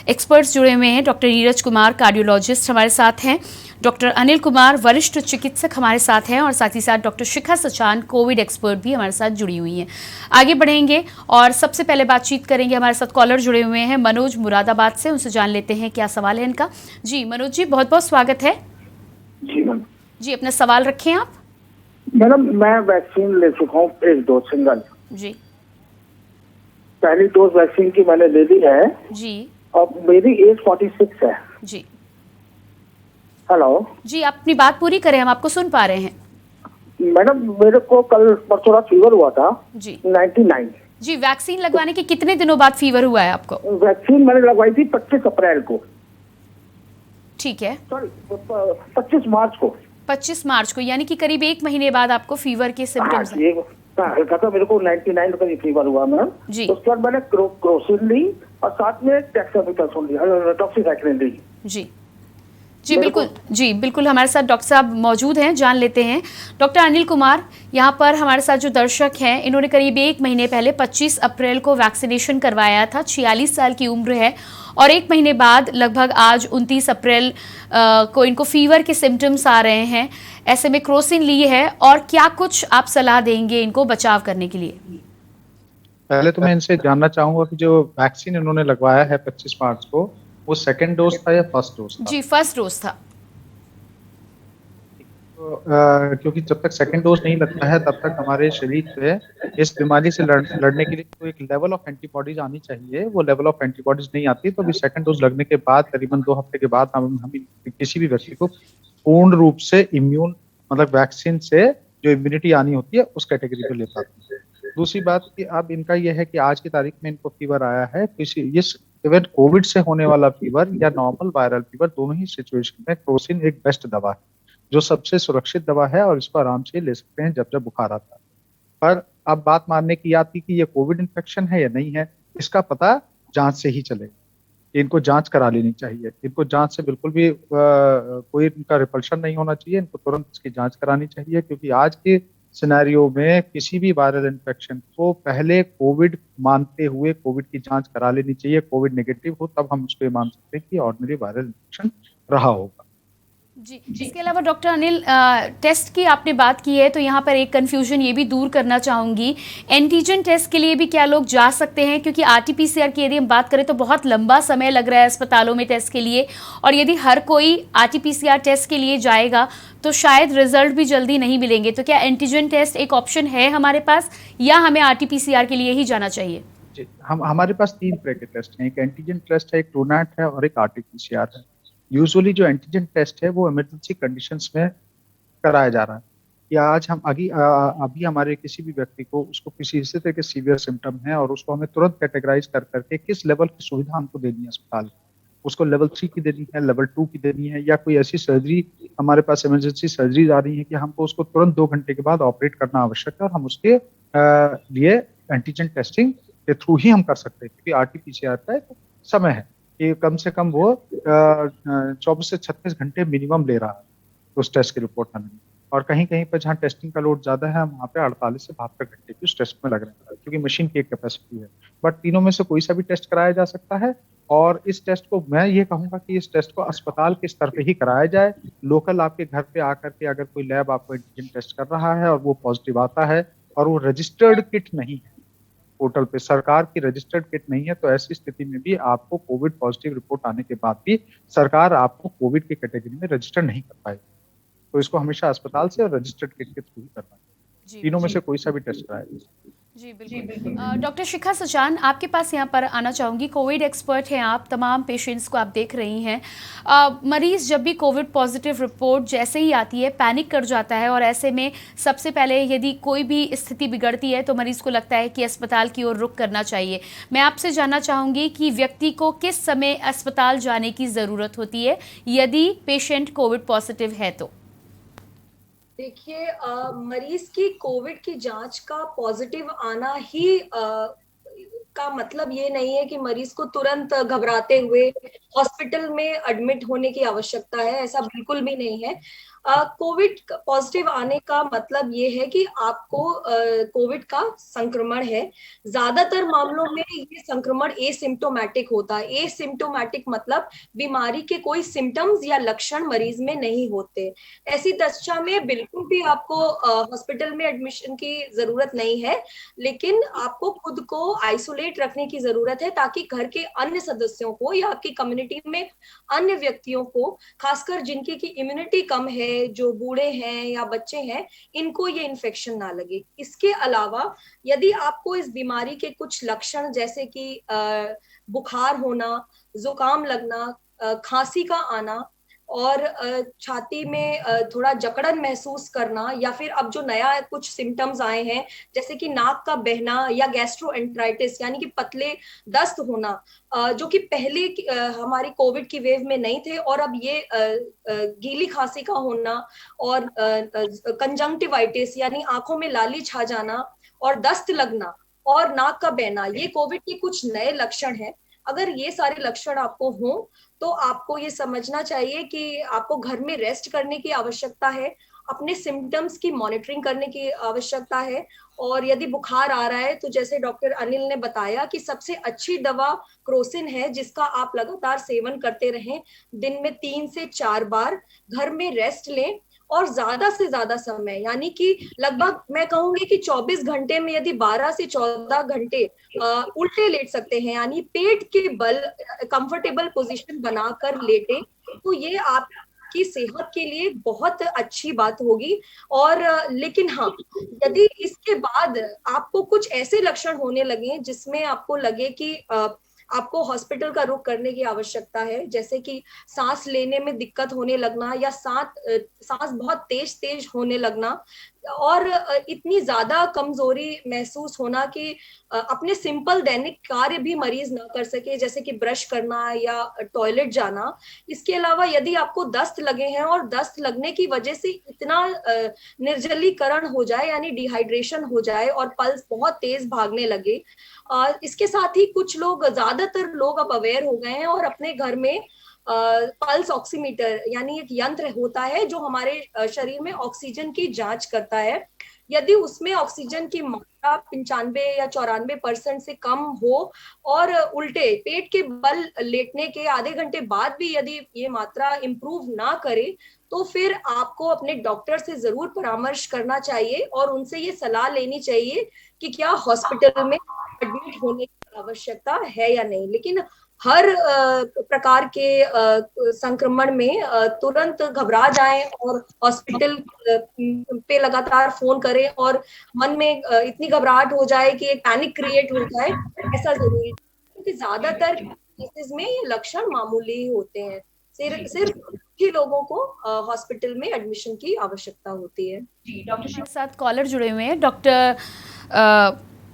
एक्सपर्ट्स जुड़े हुए हैं। डॉक्टर नीरज कुमार कार्डियोलॉजिस्ट हमारे साथ हैं, डॉक्टर अनिल कुमार वरिष्ठ चिकित्सक हमारे साथ हैं और साथ ही साथ doctor Shikha Sachan Covid expert भी हमारे साथ जुड़ी हुई हैं। आगे बढ़ेंगे और सबसे पहले बातचीत करेंगे, हमारे साथ कॉलर जुड़े हुए हैं मनोज मुरादाबाद से, उनसे जान लेते हैं क्या सवाल है इनका। जी मनोज जी, बहुत बहुत स्वागत है। जी मैम। जी अपना सवाल रखें आप। मैडम मैं वैक्सीन ले चुका हूँ, एक डोज सिंगल। जी पहली डोज वैक्सीन की मैंने ले ली है जी। और मेरी एज 46 है। जी हेलो जी, आप अपनी बात पूरी करें, हम आपको सुन पा रहे हैं। मैडम मेरे को कल परसों रात फीवर हुआ था जी 99। जी वैक्सीन लगवाने के कितने दिनों बाद फीवर हुआ है आपको? वैक्सीन मैंने लगवाई थी 25 अप्रैल को। ठीक है, सॉरी 25 मार्च को। 25 मार्च को, यानी कि करीब 1 महीने बाद आपको फीवर के सिम्टम्स हैं। हल्का था, मेरे को 99 का फीवर हुआ मैम। जी उसके बाद मैंने क्रोसिन ली और साथ में टैक्सामिथासोन ली, डॉक्सीसाइक्लिन ली। जी जी बिल्कुल, जी बिल्कुल, हमारे साथ डॉक्टर साहब मौजूद हैं, जान लेते हैं। डॉक्टर अनिल कुमार, यहाँ पर हमारे साथ जो दर्शक हैं, इन्होंने करीब 1 महीने पहले 25 अप्रैल को वैक्सीनेशन करवाया था, 46 साल की उम्र है और 1 महीने बाद लगभग आज 29 अप्रैल को इनको फीवर के सिम्टम्स आ रहे हैं। ऐसे में क्रोसिन ली है और क्या कुछ आप सलाह देंगे इनको बचाव करने के लिए? पहले तो मैं इनसे जानना चाहूंगा कि जो वैक्सीन इन्होंने लगवाया है 25 मार्च को, वो सेकंड डोज था या फर्स्ट डोज था? जी फर्स्ट डोज था। तो, क्योंकि जब तक सेकंड डोज नहीं लगता है तब तक हमारे शरीर पे इस बीमारी से लड़ने के लिए तो एक लेवल ऑफ एंटीबॉडीज आनी चाहिए। वो लेवल ऑफ एंटीबॉडीज नहीं आती तो भी सेकंड डोज लगने के बाद करीबन 2 हफ्ते के बाद हम किसी भी व्यक्ति को पूर्ण रूप से इम्यून, मतलब वैक्सीन से जो इम्यूनिटी आनी होती है उस कैटेगरी को ले पाते हैं। दूसरी बात कि अब इनका यह है कि आज की तारीख में इनको फीवर आया है, किसी इस इवन कोविड से होने वाला फीवर या नॉर्मल वायरल फीवर, दोनों ही सिचुएशन में क्रोसिन एक बेस्ट दवा है, जो सबसे सुरक्षित दवा है और इसको आराम से ले सकते हैं जब जब बुखार आता है। पर अब बात मानने की आती कि ये कोविड इन्फेक्शन है या नहीं है, इसका पता जांच से ही चलेगा। इनको जांच करा लेनी चाहिए, इनको जांच से बिल्कुल भी कोई इनका रिपल्शन नहीं होना चाहिए, इनको तुरंत इसकी जांच करानी चाहिए, क्योंकि आज के सिनेरियो में किसी भी वायरल इन्फेक्शन को पहले कोविड मानते हुए कोविड की जांच करा लेनी चाहिए। कोविड नेगेटिव हो तब हम उसको मान सकते हैं कि ऑर्डिनरी वायरल इन्फेक्शन रहा होगा। जी इसके अलावा डॉक्टर अनिल, टेस्ट की आपने बात की है तो यहाँ पर एक कन्फ्यूजन ये भी दूर करना चाहूँगी, एंटीजन टेस्ट के लिए भी क्या लोग जा सकते हैं? क्योंकि आरटीपीसीआर की यदि हम बात करें तो बहुत लंबा समय लग रहा है अस्पतालों में टेस्ट के लिए, और यदि हर कोई आरटीपीसीआर टेस्ट के लिए जाएगा तो शायद रिजल्ट भी जल्दी नहीं मिलेंगे। तो क्या एंटीजन टेस्ट एक ऑप्शन है हमारे पास या हमें आरटीपीसीआर के लिए ही जाना चाहिए? जी, हमारे पास 3 तरह के टेस्ट हैं, एक एंटीजन टेस्ट है, एक ट्रूनैट है और एक आरटीपीसीआर है। यूजुअली जो एंटीजन टेस्ट है वो इमरजेंसी कंडीशंस में कराया जा रहा है कि आज हम अभी हमारे किसी भी व्यक्ति को उसको किसी इसी तरह के सीवियर सिम्टम है और उसको हमें तुरंत कैटेगराइज कर करके किस लेवल की सुविधा हमको देनी है अस्पताल, उसको लेवल 3 की देनी है, लेवल 2 की देनी है, या कोई ऐसी सर्जरी हमारे पास इमरजेंसी सर्जरीज आ रही है कि हमको उसको तुरंत 2 घंटे के बाद ऑपरेट करना आवश्यक है और हम उसके लिए एंटीजन टेस्टिंग के थ्रू ही हम कर सकते हैं, क्योंकि आरटीपीसीआर का एक समय है कि कम से कम वो 24 से 36 घंटे मिनिमम ले रहा है उस टेस्ट की रिपोर्ट आने में, और कहीं कहीं पर जहाँ टेस्टिंग का लोड ज्यादा है वहाँ पे 48 से 72 घंटे की उस टेस्ट में लग रहे हैं, क्योंकि मशीन की एक कैपेसिटी है। बट तीनों में से कोई सा भी टेस्ट कराया जा सकता है, और इस टेस्ट को मैं ये कहूँगा कि इस टेस्ट को अस्पताल के स्तर पे ही कराया जाए। लोकल आपके घर पे आकर के अगर कोई लैब आपको एंटीजन टेस्ट कर रहा है और वो पॉजिटिव आता है और वो रजिस्टर्ड किट नहीं है, पोर्टल पे सरकार की रजिस्टर्ड किट नहीं है, तो ऐसी स्थिति में भी आपको कोविड पॉजिटिव रिपोर्ट आने के बाद भी सरकार आपको कोविड की कैटेगरी में रजिस्टर नहीं कर पाएगी। तो इसको हमेशा अस्पताल से और रजिस्टर्ड किट के थ्रू ही करना है। तीनों में से कोई सा भी टेस्ट कराया। जी बिल्कुल। डॉक्टर शिखा सचान, आपके पास यहाँ पर आना चाहूँगी। कोविड एक्सपर्ट हैं आप, तमाम पेशेंट्स को आप देख रही हैं। मरीज़ जब भी कोविड पॉजिटिव रिपोर्ट जैसे ही आती है पैनिक कर जाता है, और ऐसे में सबसे पहले यदि कोई भी स्थिति बिगड़ती है तो मरीज़ को लगता है कि अस्पताल की ओर रुख करना चाहिए। मैं आपसे जानना चाहूँगी कि व्यक्ति को किस समय अस्पताल जाने की ज़रूरत होती है यदि पेशेंट कोविड पॉजिटिव है तो? देखिए, मरीज की कोविड की जांच का पॉजिटिव आना ही का मतलब ये नहीं है कि मरीज को तुरंत घबराते हुए हॉस्पिटल में एडमिट होने की आवश्यकता है, ऐसा बिल्कुल भी नहीं है। कोविड पॉजिटिव आने का मतलब ये है कि आपको कोविड का संक्रमण है। ज्यादातर मामलों में ये संक्रमण एसिम्प्टोमेटिक होता है। एसिम्प्टोमेटिक मतलब बीमारी के कोई सिम्टम्स या लक्षण मरीज में नहीं होते। ऐसी दशा में बिल्कुल भी आपको हॉस्पिटल में एडमिशन की जरूरत नहीं है, लेकिन आपको खुद को आइसोलेट रखने की जरूरत है ताकि घर के अन्य सदस्यों को या आपकी कम्युनिटी में अन्य व्यक्तियों को, खासकर जिनकी की इम्यूनिटी कम है, जो बूढ़े हैं या बच्चे हैं, इनको ये इन्फेक्शन ना लगे। इसके अलावा यदि आपको इस बीमारी के कुछ लक्षण जैसे कि बुखार होना, जुकाम लगना, खांसी का आना और छाती में थोड़ा जकड़न महसूस करना, या फिर अब जो नया कुछ सिम्टम्स आए हैं जैसे कि नाक का बहना या गैस्ट्रोएंटराइटिस यानी कि पतले दस्त होना, जो कि पहले हमारी कोविड की वेव में नहीं थे, और अब ये गीली खांसी का होना और कंजंक्टिवाइटिस यानी आंखों में लाली छा जाना और दस्त लगना और नाक का बहना, ये कोविड के कुछ नए लक्षण हैं। अगर ये सारे लक्षण आपको हों तो आपको ये समझना चाहिए कि आपको घर में रेस्ट करने की आवश्यकता है, अपने सिम्टम्स की मॉनिटरिंग करने की आवश्यकता है। और यदि बुखार आ रहा है तो जैसे डॉक्टर अनिल ने बताया कि सबसे अच्छी दवा क्रोसिन है, जिसका आप लगातार सेवन करते रहें, दिन में 3 से 4 बार। घर में रेस्ट लें और ज्यादा से ज्यादा समय यानी कि लगभग मैं कहूंगी कि 24 घंटे में यदि 12 से 14 घंटे उल्टे लेट सकते हैं, यानी पेट के बल कंफर्टेबल पोजीशन बनाकर लेटे, तो ये आपकी सेहत के लिए बहुत अच्छी बात होगी। और लेकिन हाँ, यदि इसके बाद आपको कुछ ऐसे लक्षण होने लगे जिसमें आपको लगे कि आपको हॉस्पिटल का रुख करने की आवश्यकता है, जैसे कि सांस लेने में दिक्कत होने लगना या सांस बहुत तेज तेज होने लगना और इतनी ज्यादा कमजोरी महसूस होना कि अपने सिंपल दैनिक कार्य भी मरीज ना कर सके, जैसे कि ब्रश करना या टॉयलेट जाना। इसके अलावा यदि आपको दस्त लगे हैं और दस्त लगने की वजह से इतना निर्जलीकरण हो जाए यानी डिहाइड्रेशन हो जाए और पल्स बहुत तेज भागने लगे, इसके साथ ही कुछ लोग, ज्यादातर लोग अब अवेयर हो गए हैं और अपने घर में पल्स ऑक्सीमीटर यानी एक यंत्र होता है जो हमारे शरीर में ऑक्सीजन की जांच करता है। यदि उसमें ऑक्सीजन की मात्रा 95 या 94% से कम हो और उल्टे पेट के बल लेटने के आधे घंटे बाद भी यदि ये मात्रा इंप्रूव ना करे, तो फिर आपको अपने डॉक्टर से जरूर परामर्श करना चाहिए और उनसे ये सलाह लेनी चाहिए कि क्या हॉस्पिटल में एडमिट होने की आवश्यकता है या नहीं। लेकिन हर प्रकार के संक्रमण में तुरंत घबरा जाएं और हॉस्पिटल पे लगातार फोन करें और मन में इतनी घबराहट हो जाए कि एक पैनिक क्रिएट हो जाए, ऐसा जरूरी है, क्योंकि ज्यादातर केसेस में ये लक्षण मामूली होते हैं। सिर्फ ही लोगों को हॉस्पिटल में एडमिशन की आवश्यकता होती है। डॉक्टर के साथ कॉलर जुड़े हुए हैं।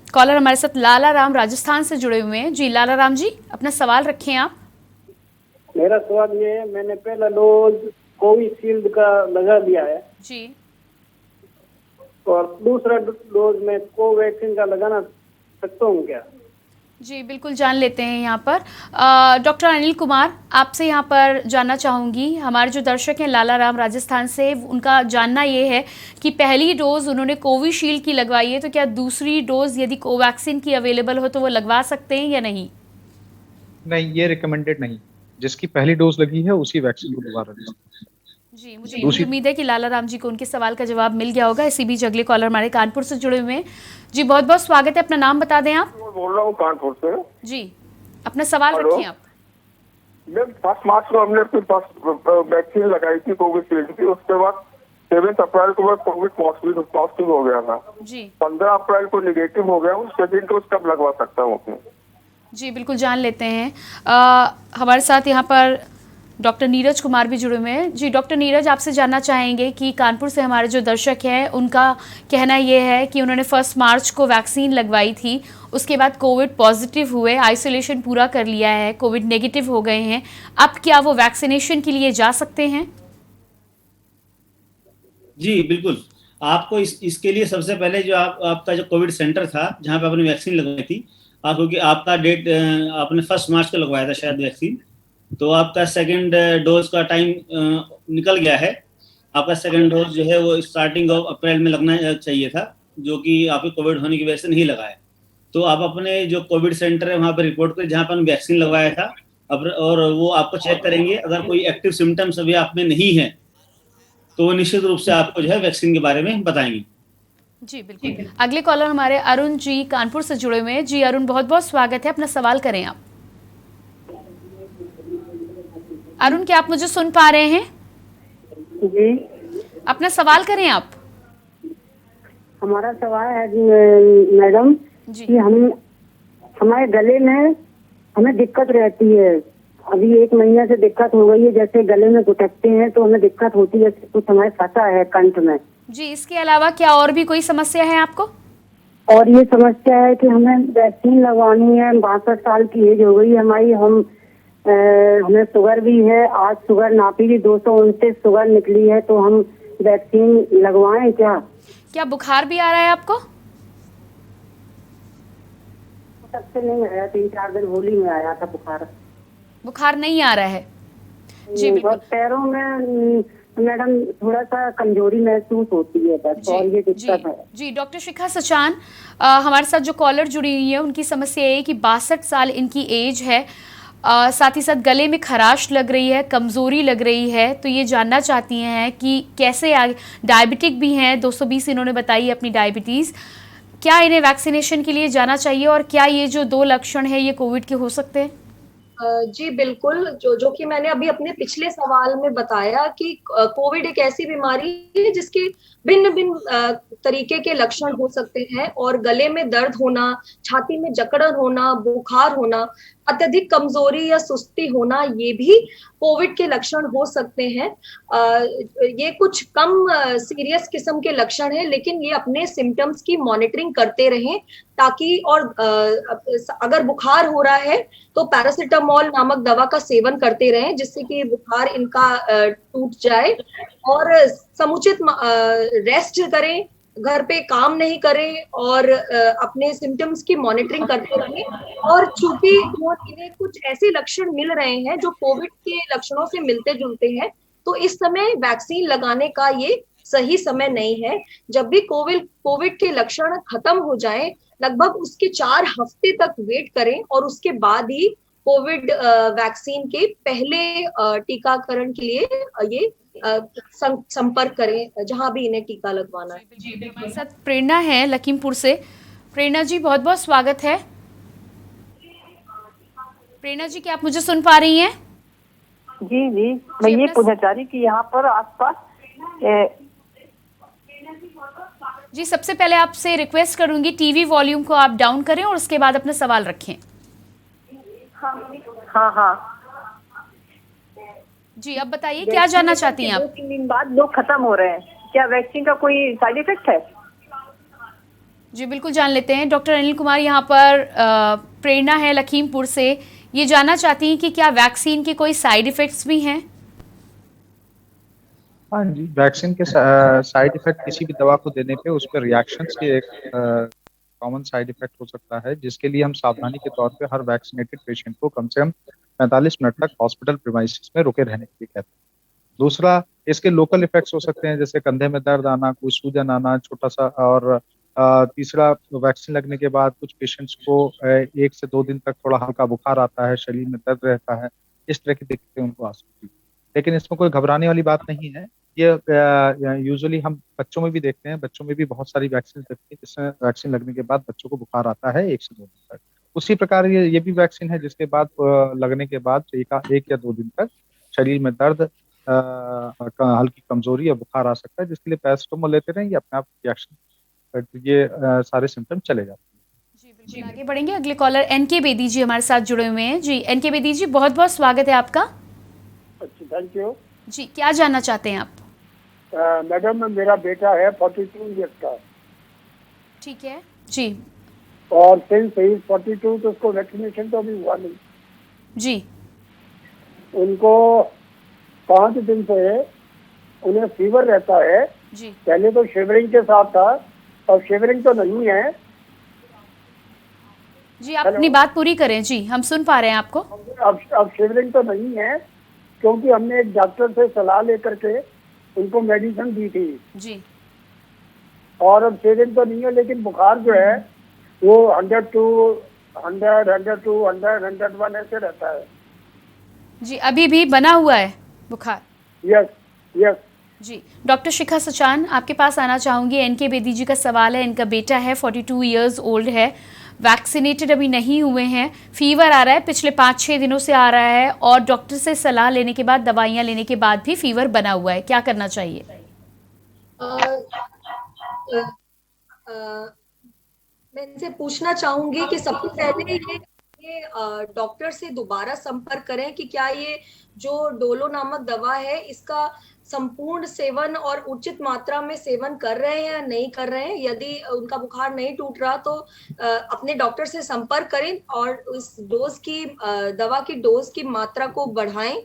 कॉलर हमारे साथ लाला राम राजस्थान से जुड़े हुए हैं। जी लाला राम जी, अपना सवाल रखें आप। मेरा सवाल ये है, मैंने पहला डोज कोविशील्ड का लगा दिया है जी, और दूसरा डोज में कोवैक्सीन का लगाना सकता हूँ क्या? जी बिल्कुल, जान लेते हैं यहाँ पर। डॉक्टर अनिल कुमार, आपसे यहाँ पर जानना चाहूँगी, हमारे जो दर्शक हैं लाला राम राजस्थान से, उनका जानना ये है कि पहली डोज उन्होंने कोविशील्ड की लगवाई है, तो क्या दूसरी डोज यदि कोवैक्सीन की अवेलेबल हो तो वो लगवा सकते हैं या नहीं? नहीं, ये रिकमेंडेड नहीं। जिसकी पहली डोज लगी है उसी वैक्सीन को दोबारा लें। जी, मुझे उम्मीद है कि लाला राम जी को उनके सवाल का जवाब मिल गया होगा। इसी बीच अगले कॉलर हमारे कानपुर से जुड़े हुए हैं। जी बहुत बहुत स्वागत है, अपना नाम बता दें आप। बोल रहा हूँ कानपुर से। जी अपना सवाल रखिए आप। मैं 1 मार्च को हमने अपने पास वैक्सीन लगाई थी कोविशील्ड की, उसके बाद 7 अप्रैल को मैं कोविड पॉजिटिव हो गया था जी 15 अप्रैल को निगेटिव हो गया हूँ। सेकेंड डोज कब लगवा सकता हूँ अपने? जी बिल्कुल जान लेते हैं। हमारे साथ यहाँ पर डॉक्टर नीरज कुमार भी जुड़े हुए हैं। जी डॉक्टर नीरज, आपसे जानना चाहेंगे कि कानपुर से हमारे जो दर्शक हैं उनका कहना ये है कि उन्होंने 1 मार्च को वैक्सीन लगवाई थी, उसके बाद कोविड पॉजिटिव हुए, आइसोलेशन पूरा कर लिया है, कोविड नेगेटिव हो गए हैं, अब क्या वो वैक्सीनेशन के लिए जा सकते हैं? जी बिल्कुल। आपको इसके लिए सबसे पहले जो आपका जो कोविड सेंटर था जहाँ पे आपने वैक्सीन लगवाई थी, क्योंकि आपका डेट आपने 1 मार्च को लगवाया था शायद वैक्सीन, तो आपका सेकंड डोज का टाइम निकल गया है। आपका सेकंड डोज जो है वो स्टार्टिंग ऑफ अप्रैल में लगना चाहिए था, जो कि आपके कोविड होने की वजह से नहीं लगा है। तो आप अपने जो कोविड सेंटर है वहाँ पर रिपोर्ट करें जहाँ पर वैक्सीन लगवाया था, और वो आपको चेक करेंगे। अगर कोई एक्टिव सिम्टम्स अभी आप में नहीं है तो वो निश्चित रूप से आपको जो है वैक्सीन के बारे में बताएंगे। जी बिल्कुल। अगले कॉलर हमारे अरुण जी कानपुर से जुड़े हुए हैं। जी अरुण, बहुत बहुत स्वागत है, अपना सवाल करें आप। अरुण, क्या आप मुझे सुन पा रहे हैं? जी अपना सवाल करें आप। हमारा सवाल है मैडम कि हमारे गले में हमें दिक्कत रहती है। अभी 1 महीने से दिक्कत हो गई है, जैसे गले में घुटकते हैं तो हमें दिक्कत होती है, जैसे कुछ हमारे फंसा है कंठ में। जी, इसके अलावा क्या और भी कोई समस्या है आपको? और ये समस्या है कि हमें वैक्सीन लगवानी है। 62 साल की एज हो गई हमारी। हमें शुगर भी है, आज शुगर नापी थी 229 शुगर निकली है, तो हम वैक्सीन लगवाएं क्या? क्या बुखार भी आ रहा है आपको? सबसे नहीं आया, 3-4 दिन होली में आया था बुखार। बुखार नहीं आ रहा है? जी बिल्कुल। पैरों में मैडम थोड़ा सा कमजोरी महसूस होती है बस, और ये दिक्कत है। जी डॉक्टर शिखा सचान, हमारे साथ जो कॉलर जुड़ी हुई है उनकी समस्या ये है कि 62 साल इनकी एज है, साथ ही साथ गले में खराश लग रही है, कमज़ोरी लग रही है, तो ये जानना चाहती हैं कि कैसे आगे, डायबिटिक भी हैं, 220 इन्होंने बताई अपनी डायबिटीज़, क्या इन्हें वैक्सीनेशन के लिए जाना चाहिए और क्या ये जो 2 लक्षण है ये कोविड के हो सकते हैं? जी बिल्कुल, जो कि मैंने अभी अपने पिछले सवाल में बताया कि कोविड एक ऐसी बीमारी है जिसके भिन्न भिन्न तरीके के लक्षण हो सकते हैं, और गले में दर्द होना, छाती में जकड़न होना, बुखार होना, अत्यधिक कमजोरी या सुस्ती होना, ये भी कोविड के लक्षण हो सकते हैं। ये कुछ कम सीरियस किस्म के लक्षण हैं, लेकिन ये अपने सिम्टम्स की मॉनिटरिंग करते रहें ताकि, और अगर बुखार हो रहा है तो पैरासिटामोल नामक दवा का सेवन करते रहें जिससे कि बुखार इनका टूट जाए, और समुचित रेस्ट करें, घर पे काम नहीं करें, और अपने सिम्टम्स की मॉनिटरिंग करते रहें। और चूंकि इन्हें कुछ ऐसे लक्षण मिल रहे हैं जो कोविड के लक्षणों से मिलते जुलते हैं, तो इस समय वैक्सीन लगाने का ये सही समय नहीं है। जब भी कोविड के लक्षण खत्म हो जाएं, लगभग उसके 4 हफ्ते तक वेट करें और उसके बाद ही कोविड वैक्सीन के पहले टीकाकरण के लिए ये संपर्क करें जहां भी इन्हें टीका लगवाना है। जी हमारे साथ प्रेरणा है लखीमपुर से। प्रेरणा जी, बहुत बहुत स्वागत है। प्रेरणा जी, क्या आप मुझे सुन पा रही हैं? जी जी, मैं ये पूछना चाह रही कि यहाँ पर आसपास जी, सबसे पहले आपसे रिक्वेस्ट करूंगी टीवी वॉल्यूम को आप डाउन करें और उसके बाद अपना सवाल रखें। हाँ हाँ जी, अब बताइए क्या जानना चाहती हैं आप? 2-3 दिन बाद लोग खत्म हो रहे हैं, क्या वैक्सीन का कोई साइड इफेक्ट है? जी बिल्कुल जान लेते हैं। डॉक्टर अनिल कुमार यहाँ पर प्रेरणा है लखीमपुर से, ये जानना चाहती हैं कि क्या वैक्सीन के कोई साइड इफेक्ट्स भी हैं? हाँ जी, वैक्सीन के साइड इफेक्ट किसी भी दवा को देने पे उस पर रिएक्शंस के एक कॉमन साइड इफेक्ट हो सकता है, जिसके लिए हम सावधानी के तौर पे हर वैक्सीनेटेड पेशेंट को कम से कम 45 मिनट तक हॉस्पिटल प्रीमाइसिस में रुके रहने के लिए कहते हैं। दूसरा, इसके लोकल इफेक्ट्स हो सकते हैं, जैसे कंधे में दर्द आना, कोई सूजन आना छोटा सा, और तीसरा, वैक्सीन लगने के बाद कुछ पेशेंट्स को 1 से 2 दिन तक थोड़ा हल्का बुखार आता है, शरीर में दर्द रहता है, इस तरह की दिक्कतें उनको आ सकती है। लेकिन इसमें कोई घबराने वाली बात नहीं है। ये यूजुअली हम बच्चों में भी देखते हैं, बच्चों में भी बहुत सारी वैक्सीन लगती है जिसमें वैक्सीन लगने के बाद बच्चों को बुखार आता है 1 से 2 दिन तक। उसी प्रकार ये भी वैक्सीन है जिसके बाद लगने के बाद 1 या 2 दिन तक शरीर में दर्द हल्की कमजोरी या बुखार आ सकता है, जिसके लिए पैरासिटामोल लेते रहें, ये अपने आप रिएक्शन ये सारे सिम्टम चले जाते हैं। जी बिल्कुल, आगे बढ़ेंगे। अगले कॉलर एनके बेदी जी हमारे साथ जुड़े हुए हैं। जी एनके बेदी जी, बहुत बहुत स्वागत है आपका। अच्छा, थैंक यू। जी, क्या जानना चाहते हैं आप? मैडम, मेरा बेटा है 42 ईयर्स का। ठीक है जी। और सिंस ही 42 तो उसको वैक्सीनेशन तो अभी हुआ नहीं जी। उनको 5 दिन से उन्हें फीवर रहता है जी। पहले तो शिवरिंग के साथ था, और शिवरिंग तो नहीं है। जी, आप अपनी बात पूरी करें। जी, हम सुन पा रहे हैं आपको। अब शिवरिंग तो नहीं है, क्योंकि हमने एक डॉक्टर से सलाह लेकर के उनको मेडिसिन दी थी जी। और अब शिवरिंग तो नहीं है, लेकिन बुखार जो है वो 102, 101 ऐसे रहता है। जी, अभी भी बना हुआ है बुखार? Yes yes. जी, डॉक्टर शिखा सचान आपके पास आना चाहूँगी। एनके बेदी जी का सवाल है, इनका बेटा है, 42 इयर्स ओल्ड है, वैक्सीनेटेड अभी नहीं हुए हैं, फीवर आ रहा है, पिछले 5-6 दिनों से आ रहा है, और डॉक्टर से सलाह लेने के बाद, दवाइयाँ लेने के बाद भी फीवर बना हुआ है, क्या करना चाहिए? मैं इनसे पूछना चाहूंगी कि सबसे पहले ये डॉक्टर से दोबारा संपर्क करें कि क्या ये जो डोलो नामक दवा है इसका संपूर्ण सेवन और उचित मात्रा में सेवन कर रहे हैं या नहीं कर रहे हैं। यदि उनका बुखार नहीं टूट रहा तो अपने डॉक्टर से संपर्क करें और इस डोज की दवा की डोज की मात्रा को बढ़ाएं।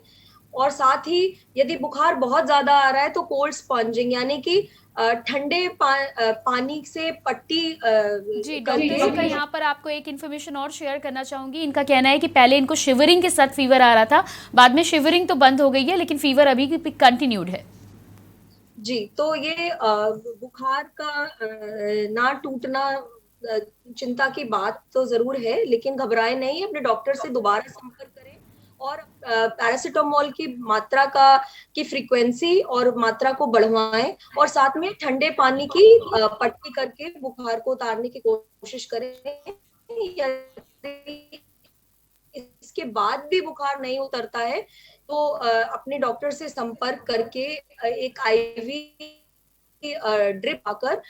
और साथ ही यदि बुखार बहुत ज्यादा आ रहा है तो कोल्ड स्पॉन्जिंग यानी कि ठंडे पानी से पट्टी जी, डॉक्टर शिखा, यहाँ पर आपको एक इन्फॉर्मेशन और शेयर करना चाहूंगी। इनका कहना है कि पहले इनको शिवरिंग के साथ फीवर आ रहा था, बाद में शिवरिंग तो बंद हो गई है, लेकिन फीवर अभी भी कंटिन्यूड है। जी, तो ये बुखार का ना टूटना चिंता की बात तो जरूर है, लेकिन घबराए नहीं, अपने डॉक्टर से दोबारा संपर्क करें और पैरासिटामोल की मात्रा की फ्रीक्वेंसी और मात्रा को बढ़वाएं, और साथ में ठंडे पानी की पट्टी करके बुखार को उतारने की कोशिश करें। इसके बाद भी बुखार नहीं उतरता है तो अपने डॉक्टर से संपर्क करके एक आईवी ड्रिप आकर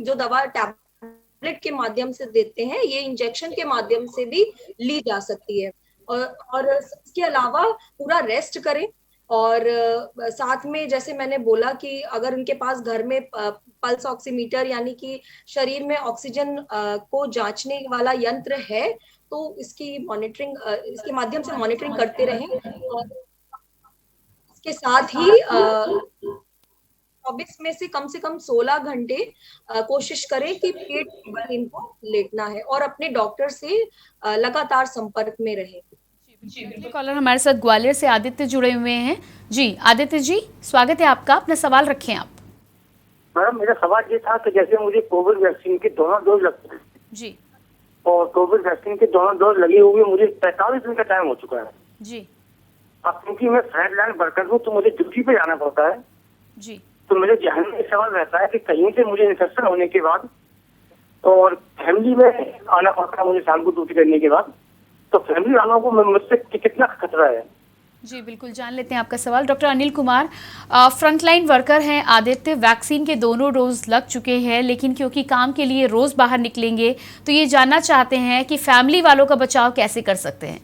जो दवा टैबलेट के माध्यम से देते हैं, ये इंजेक्शन के माध्यम से भी ली जा सकती है। और इसके अलावा पूरा रेस्ट करें, और साथ में जैसे मैंने बोला कि अगर उनके पास घर में पल्स ऑक्सीमीटर यानी कि शरीर में ऑक्सीजन को जांचने वाला यंत्र है तो इसकी मॉनिटरिंग इसके माध्यम से मॉनिटरिंग करते रहें। और इसके साथ ही 24 में से कम 16 घंटे कोशिश करें कि पेट पर इनको लेटना है और अपने डॉक्टर से लगातार संपर्क में रहें। कॉलर हमारे साथ ग्वालियर से आदित्य जुड़े हुए हैं। जी आदित्य जी, स्वागत है आपका, अपना सवाल रखें आप। मैडम, मेरा सवाल ये था कि जैसे मुझे कोविड वैक्सीन के दोनों डोज लगते हैं जी, और कोविड वैक्सीन के दोनों डोज लगे हुए मुझे 45 दिन का टाइम हो चुका है जी। अब क्योंकि मैं फ्रंट लाइन वर्कर हूँ तो मुझे ड्यूटी पे जाना पड़ता है जी। तो मेरे ध्यान में सवाल रहता है कि कहीं से मुझे इन्फेक्शन होने के बाद और फैमिली में आना पड़ता है मुझे शाम को ड्यूटी करने के बाद, तो फैमिली वालों को मुझसे कितना खतरा है? जी बिल्कुल, जान लेते हैं आपका सवाल। Doctor Anil Kumar, frontline worker हैं आदित्य, वैक्सीन के दोनों डोज लग चुके हैं, लेकिन क्योंकि काम के लिए रोज बाहर निकलेंगे तो ये जानना चाहते हैं कि फैमिली वालों का बचाव कैसे कर सकते हैं।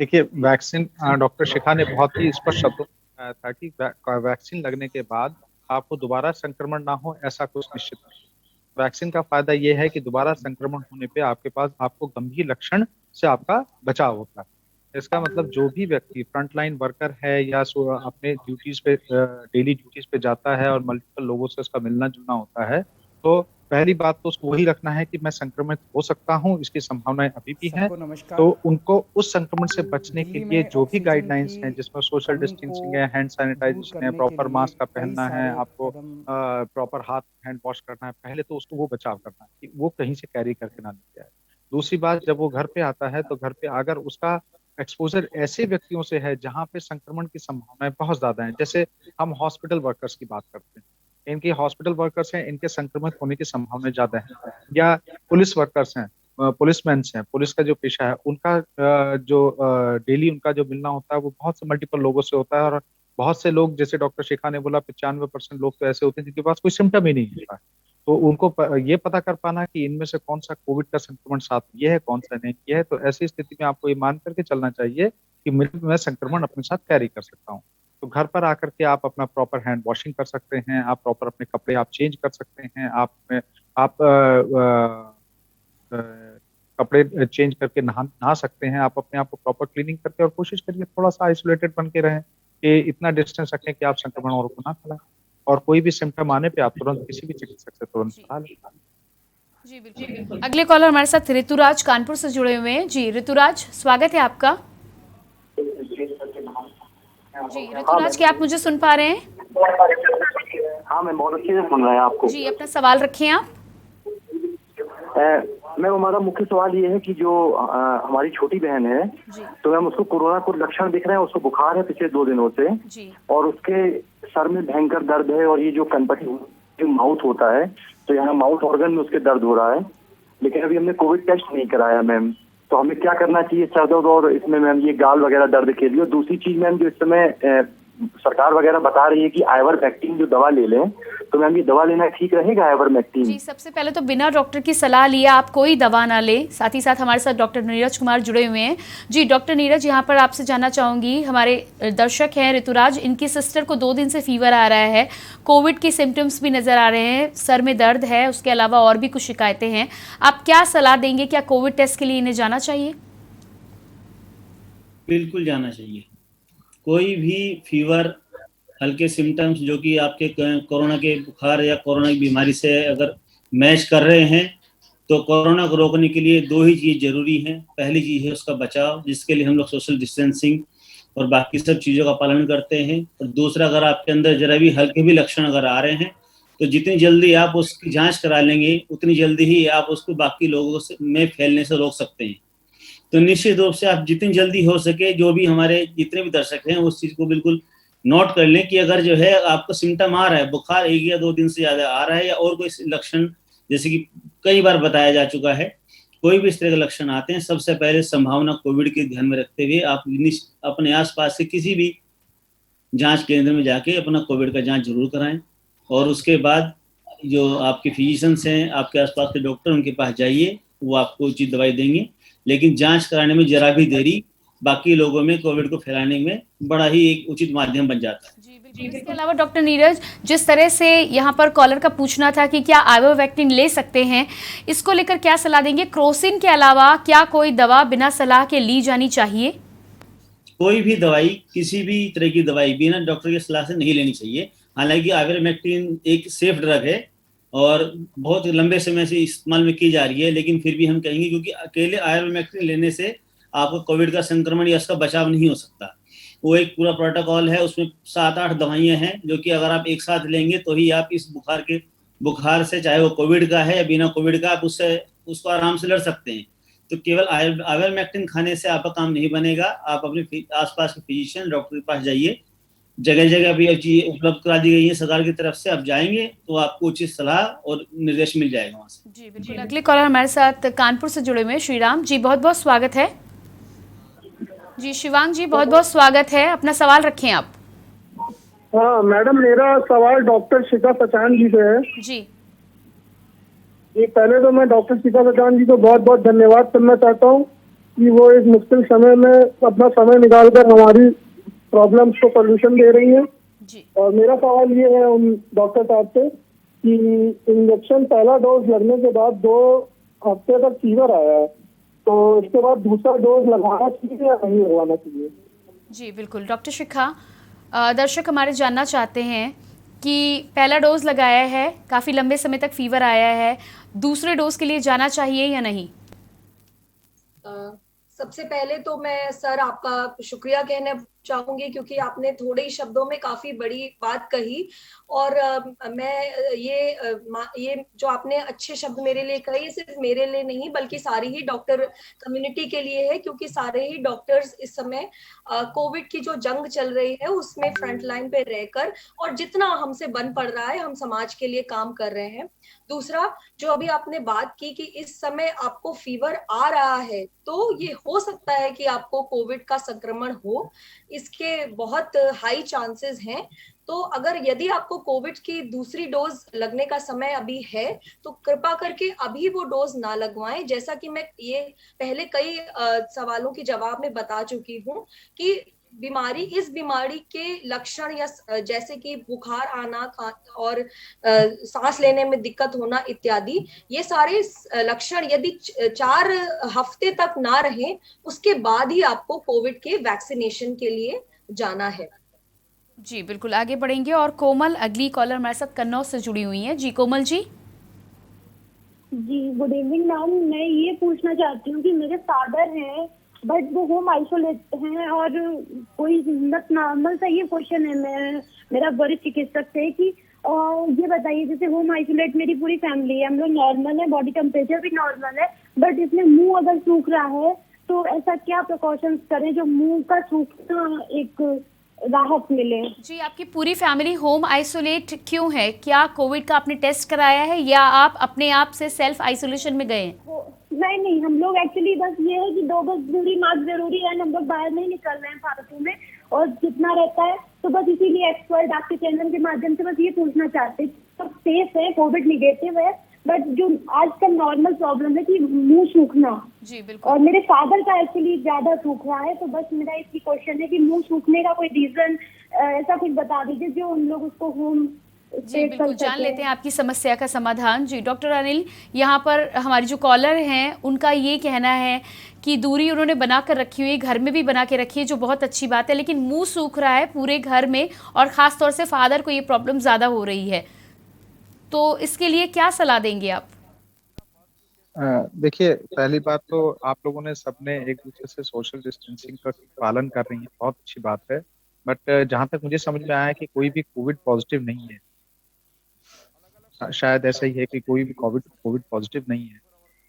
देखिए, वैक्सीन, डॉक्टर शिखा ने बहुत ही स्पष्ट शब्दों में बताया था कि वैक्सीन लगने के बाद आपको दोबारा संक्रमण ना हो, ऐसा कुछ निश्चित नहीं। वैक्सीन का फायदा यह है कि दोबारा संक्रमण होने पे आपके पास आपको गंभीर लक्षण से आपका बचाव होता है। इसका मतलब जो भी व्यक्ति फ्रंटलाइन वर्कर है या अपने ड्यूटीज पे डेली ड्यूटीज पे जाता है और मल्टीपल लोगों से उसका मिलना जुलना होता है, तो पहली बात तो उसको वही रखना है कि मैं संक्रमित हो सकता हूं, इसकी संभावनाएं अभी भी हैं। तो उनको उस संक्रमण से बचने के लिए जो भी गाइडलाइंस हैं, जिसमें सोशल डिस्टेंसिंग है, हैंड सैनिटाइजेशन है, प्रॉपर मास्क का पहनना है, आपको प्रॉपर हाथ हैंड वॉश करना है, पहले तो उसको वो बचाव करना है कि वो कहीं से कैरी करके ना लेके आए। दूसरी बात, जब वो घर पे आता है तो घर पे अगर उसका एक्सपोजर ऐसे व्यक्तियों से है जहां पे संक्रमण की संभावनाएं बहुत ज्यादा हैं, जैसे हम हॉस्पिटल वर्कर्स की बात करते हैं, इनके हॉस्पिटल वर्कर्स हैं, इनके संक्रमित होने की संभावनाएं ज्यादा है, या पुलिस वर्कर्स हैं, पुलिसमैन हैं, पुलिस का जो पेशा है, उनका जो डेली उनका जो मिलना होता है वो बहुत से मल्टीपल लोगों से होता है। और बहुत से लोग, जैसे डॉक्टर शिखा ने बोला, 95% लोग तो ऐसे होते हैं जिनके पास कोई सिम्टम ही नहीं होता है। तो उनको ये पता कर पाना कि इनमें से कौन सा कोविड का संक्रमण साथ ये है, कौन सा नहीं ये है, तो ऐसी स्थिति में आपको ये मान करके चलना चाहिए कि मैं संक्रमण अपने साथ कैरी कर सकता हूँ। तो घर पर आकर के आप अपना प्रॉपर हैंड वॉशिंग कर सकते हैं, आप प्रॉपर अपने कपड़े आप चेंज कर सकते हैं, आप कपड़े चेंज करके नहा सकते हैं, आप अपने आप को प्रॉपर क्लीनिंग करके, और कोशिश करिए थोड़ा सा आइसोलेटेड बन के रहें, कि इतना डिस्टेंस रखें कि आप संक्रमण और को ना फैलाएं। और कोई भी सिम्टम आने पे आप तुरंत किसी भी चिकित्सक से तुरंत सलाह लें। जी बिल्कुल। अगले कॉलर हमारे साथ ऋतुराज कानपुर से जुड़े हुए हैं। जी ऋतुराज, स्वागत है आपका। जी ऋतुराज, क्या आप मुझे सुन पा रहे हैं? हाँ, मैं बहुत अच्छे से सुन रहा है आपको। जी, अपना सवाल रखें आप। मैम, हमारा मुख्य सवाल ये है कि जो हमारी छोटी बहन है, तो मैम उसको कोरोना को लक्षण दिख रहे हैं, उसको बुखार है पिछले 2 दिनों से, और उसके सर में भयंकर दर्द है, और ये जो कनपटी माउथ होता है, तो यहाँ माउथ ऑर्गन में उसके दर्द हो रहा है। लेकिन अभी हमने कोविड टेस्ट नहीं कराया मैम, तो हमें क्या करना चाहिए सर दर्द और इसमें मैम ये गाल वगैरह दर्द के लिए? और दूसरी चीज मैम, जो इस समय सरकार वगैरह बता रही है कि आइवरमेक्टिन जो दवा ले लें, तो मैम ये दवा लेना ठीक रहेगा आइवरमेक्टिन? जी, सबसे पहले तो बिना डॉक्टर की सलाह लिए आप कोई दवा ना लें। साथ ही साथ हमारे साथ डॉक्टर नीरज कुमार जुड़े हुए हैं। जी डॉक्टर नीरज, यहाँ पर आपसे जानना चाहूँगी, हमारे दर्शक हैं ऋतुराज, इनकी सिस्टर को 2 दिन से फीवर आ रहा है, कोविड के सिम्टम्स भी नज़र आ रहे हैं, सर में दर्द है, उसके अलावा और भी कुछ शिकायतें हैं। आप क्या सलाह देंगे? क्या कोविड टेस्ट के लिए इन्हें जाना चाहिए? बिल्कुल जाना चाहिए। कोई भी फीवर, हल्के सिम्टम्स जो कि आपके कोरोना के बुखार या कोरोना की बीमारी से अगर मैच कर रहे हैं, तो कोरोना को रोकने के लिए 2 ही चीज़ जरूरी हैं। पहली चीज़ है उसका बचाव, जिसके लिए हम लोग सोशल डिस्टेंसिंग और बाकी सब चीज़ों का पालन करते हैं। और दूसरा, अगर आपके अंदर जरा भी हल्के भी लक्षण अगर आ रहे हैं, तो जितनी जल्दी आप उसकी जाँच करा लेंगे, उतनी जल्दी ही आप उसको बाकी लोगों से में फैलने से रोक सकते हैं। तो निश्चित रूप से आप जितनी जल्दी हो सके, जो भी हमारे जितने भी दर्शक हैं, उस चीज़ को बिल्कुल नोट कर लें कि अगर जो है आपको सिम्टम आ रहा है, बुखार 1 या 2 दिन से ज़्यादा आ रहा है, या और कोई लक्षण, जैसे कि कई बार बताया जा चुका है, कोई भी इस तरह के लक्षण आते हैं, सबसे पहले संभावना कोविड के ध्यान में रखते हुए आप अपने आसपास के किसी भी जांच केंद्र में जाके अपना कोविड का जांच जरूर कराएं। और उसके बाद जो आपके फिजिशियंस हैं, आपके आसपास के डॉक्टर, उनके पास जाइए, वो आपको उचित दवाई देंगे। लेकिन जांच कराने में जरा भी देरी बाकी लोगों में कोविड को फैलाने में बड़ा ही एक उचित माध्यम बन जाता है। जी बिल्कुल। इसके अलावा डॉक्टर नीरज, जिस तरह से यहाँ पर कॉलर का पूछना था कि क्या आइवरमेक्टिन ले सकते हैं, इसको लेकर क्या सलाह देंगे? क्रोसिन के अलावा क्या कोई दवा बिना सलाह के ली जानी चाहिए? कोई भी दवाई, किसी भी तरह की दवाई बिना डॉक्टर की सलाह से नहीं लेनी चाहिए। हालांकि आइवरमेक्टिन एक सेफ ड्रग है और बहुत लंबे समय से इस्तेमाल में की जा रही है, लेकिन फिर भी हम कहेंगे, क्योंकि अकेले आइवरमेक्टिन लेने से आपको कोविड का संक्रमण या उसका बचाव नहीं हो सकता। वो एक पूरा प्रोटोकॉल है, उसमें 7-8 दवाइयां हैं, जो कि अगर आप एक साथ लेंगे तो ही आप इस बुखार से, चाहे वो कोविड का है या बिना कोविड का, आप उसको आराम से लड़ सकते हैं। तो केवल आइवरमेक्टिन खाने से आपका काम नहीं बनेगा। आप अपने आसपास के फिजिशियन, डॉक्टर के पास जाइए, जगह जगह भी चीजें उपलब्ध करा दी गई है सरकार की तरफ से। आप जाएंगे तो आपको उचित सलाह और निर्देश मिल जाएगा वहाँ से। जी बिल्कुल। अगले कॉलर हमारे साथ कानपुर से जुड़े हुए श्रीराम जी, बहुत बहुत स्वागत है। जी शिवांग जी, बहुत बहुत स्वागत है, अपना सवाल रखें आप। हाँ मैडम, मेरा सवाल डॉक्टर शिखा सचान जी से है। जी पहले तो मैं डॉक्टर शिखा सचान जी को बहुत बहुत धन्यवाद करना चाहता हूँ कि वो इस मुश्किल समय में अपना समय निकालकर हमारी प्रॉब्लम्स को सोल्यूशन दे रही हैं। और मेरा सवाल ये है उन डॉक्टर साहब से कि इंजेक्शन पहला डोज लगने के बाद 2 हफ्ते तक फीवर आया है, तो इसके बाद दूसरा डोज लगाना चाहिए या नहीं लगवाना चाहिए? जी बिल्कुल डॉक्टर शिखा, दर्शक हमारे जानना चाहते हैं कि पहला डोज लगाया है, काफ़ी लंबे समय तक फीवर आया है, दूसरे डोज के लिए जाना चाहिए या नहीं? सबसे पहले तो मैं सर आपका शुक्रिया चाहूंगी, क्योंकि आपने थोड़े ही शब्दों में काफी बड़ी बात कही। और मैं ये जो आपने अच्छे शब्द मेरे लिए कहे, ये सिर्फ मेरे लिए नहीं बल्कि सारी ही डॉक्टर कम्युनिटी के लिए है, क्योंकि सारे ही डॉक्टर्स इस समय कोविड की जो जंग चल रही है उसमें फ्रंट लाइन पे रहकर और जितना हमसे बन पड़ रहा है हम समाज के लिए काम कर रहे हैं। दूसरा, जो अभी आपने बात की कि इस समय आपको फीवर आ रहा है, तो ये हो सकता है कि आपको कोविड का संक्रमण हो, इसके बहुत हाई चांसेस हैं। तो अगर यदि आपको कोविड की दूसरी डोज लगने का समय अभी है तो कृपा करके अभी वो डोज ना लगवाएं। जैसा कि मैं ये पहले कई सवालों के जवाब में बता चुकी हूँ कि इस बीमारी के लक्षण या जैसे कि बुखार आना और सांस लेने में दिक्कत होना इत्यादि, ये सारे लक्षण यदि 4 हफ्ते तक ना रहे उसके बाद ही आपको कोविड के वैक्सीनेशन के लिए जाना है। जी बिल्कुल, आगे बढ़ेंगे। और कोमल अगली कॉलर हमारे साथ कन्नौज से जुड़ी हुई हैं। जी कोमल जी। जी गुड इवनिंग मैम, मैं ये पूछना चाहती हूँ कि मेरे फादर हैं बट वो होम आइसोलेट हैं, और कोई नॉर्मल सा ये क्वेश्चन है मेरा वरिष्ठ चिकित्सक से कि ये बताइए, जैसे होम आइसोलेट मेरी पूरी फैमिली है, हम लोग नॉर्मल है, बॉडी टेम्परेचर भी नॉर्मल है, बट इसमें मुंह अगर सूख रहा है तो ऐसा क्या प्रिकॉशंस करें जो मुंह का सूखना एक राहत मिले। जी, आपकी पूरी फैमिली होम आइसोलेट क्यों है? क्या कोविड का आपने टेस्ट कराया है या आप अपने आप से सेल्फ आइसोलेशन में गए? नहीं, हम लोग एक्चुअली बस ये है कि 2 गज दूरी मास्क जरूरी है, हम लोग बाहर नहीं निकल रहे हैं फालतू में, और जितना रहता है तो बस इसीलिए एक्सपर्ट आपके चैनल के माध्यम से बस ये पूछना चाहते हैं, सब सेफ है, कोविड निगेटिव है, बट जो आजकल नॉर्मल प्रॉब्लम है कि मुंह सूखना। जी बिल्कुल। और मेरे फादर का एक्चुअली ज्यादा सूख रहा है, तो बस मेरा एक ही क्वेश्चन है कि मुंह सूखने का कोई रीजन ऐसा कुछ बता दीजिए जो उन लोग उसको होम। जी बिल्कुल, जान लेते हैं आपकी समस्या का समाधान। जी डॉक्टर अनिल, यहाँ पर हमारी जो कॉलर हैं उनका ये कहना है कि दूरी उन्होंने बना कर रखी हुई है, घर में भी बना के रखी है, जो बहुत अच्छी बात है, लेकिन मुंह सूख रहा है पूरे घर में और ख़ास तौर से फादर को ये प्रॉब्लम ज़्यादा हो रही है, तो इसके लिए क्या सलाह देंगे आप? देखिए, पहली बात तो आप लोगों ने सबने एक दूसरे से सोशल डिस्टेंसिंग का पालन कर रही है, बहुत अच्छी बात है, बट जहाँ तक मुझे समझ में आया है कि कोई भी कोविड पॉजिटिव नहीं है, शायद ऐसा ही है कि कोई भी कोविड पॉजिटिव नहीं है।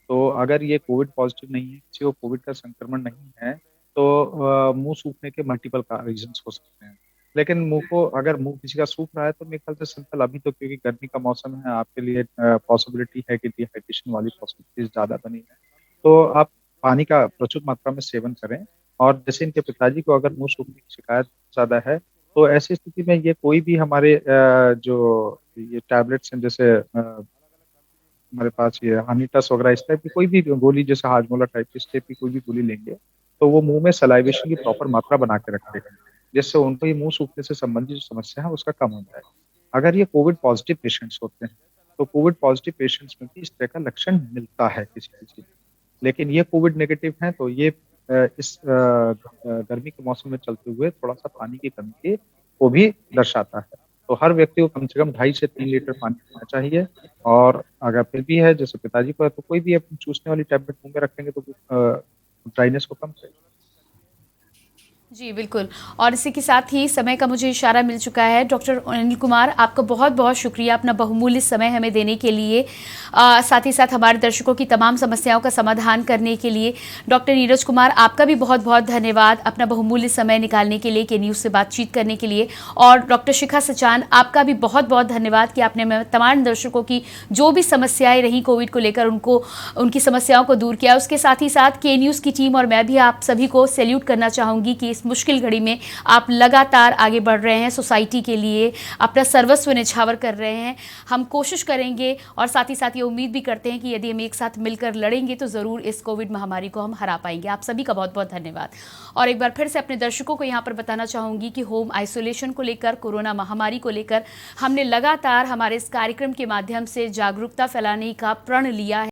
तो अगर ये कोविड पॉजिटिव नहीं है, किसी को कोविड का संक्रमण नहीं है, तो मुंह सूखने के मल्टीपल रीजंस हो सकते हैं, लेकिन अगर मुंह किसी का सूख रहा है तो मेरे ख्याल से सिंपल, अभी तो क्योंकि गर्मी का मौसम है, आपके लिए पॉसिबिलिटी है कि डिहाइड्रेशन वाली पॉसिबिलिटीज ज्यादा बनी है, तो आप पानी का प्रचुर मात्रा में सेवन करें। और जैसे इनके पिताजी को अगर मुंह सूखने की शिकायत ज्यादा है, तो ऐसी स्थिति में ये कोई भी हमारे जो ये टैबलेट्स हैं, जैसे हमारे पास ये हनीटस वगैरह, इस टाइप की कोई भी गोली, जैसे हाजमोला टाइप इस टाइप की कोई भी गोली लेंगे तो वो मुंह में सलाइवेशन की प्रॉपर मात्रा बना के रखते हैं, जिससे उनको ये मुंह सूखने से संबंधित जो समस्या है उसका कम हो जाए। अगर ये कोविड पॉजिटिव पेशेंट्स होते हैं तो कोविड पॉजिटिव पेशेंट्स में भी इस तरह का लक्षण मिलता है किसी, लेकिन ये कोविड नेगेटिव है तो ये इस गर्मी के मौसम में चलते हुए थोड़ा सा पानी की कमी को भी दर्शाता है। तो हर व्यक्ति को कम से कम 2.5 से 3 लीटर पानी पीना चाहिए, और अगर फिर भी है, जैसे पिताजी को है, तो कोई भी अपनी चूसने वाली टैबलेट मुंह में रखेंगे तो ड्राइनेस को कम करेगा। जी बिल्कुल, और इसी के साथ ही समय का मुझे इशारा मिल चुका है। डॉक्टर अनिल कुमार, आपका बहुत बहुत शुक्रिया अपना बहुमूल्य समय हमें देने के लिए, साथ ही साथ हमारे दर्शकों की तमाम समस्याओं का समाधान करने के लिए। डॉक्टर नीरज कुमार, आपका भी बहुत बहुत धन्यवाद अपना बहुमूल्य समय निकालने के लिए, के न्यूज़ से बातचीत करने के लिए। और डॉक्टर शिखा सचान, आपका भी बहुत बहुत धन्यवाद कि आपने तमाम दर्शकों की जो भी समस्याएँ रहीं कोविड को लेकर उनकी समस्याओं को दूर किया। उसके साथ ही साथ के न्यूज़ की टीम और मैं भी आप सभी को सैल्यूट करना चाहूँगी कि मुश्किल घड़ी में आप लगातार आगे बढ़ रहे हैं, सोसाइटी के लिए अपना सर्वस्व निछावर कर रहे हैं। हम कोशिश करेंगे और साथ ही साथ ये उम्मीद भी करते हैं कि यदि हम एक साथ मिलकर लड़ेंगे तो ज़रूर इस कोविड महामारी को हम हरा पाएंगे। आप सभी का बहुत बहुत धन्यवाद। और एक बार फिर से अपने दर्शकों को यहाँ पर बताना चाहूँगी कि होम आइसोलेशन को लेकर, कोरोना महामारी को लेकर हमने लगातार हमारे इस कार्यक्रम के माध्यम से जागरूकता फैलाने का प्रण लिया है।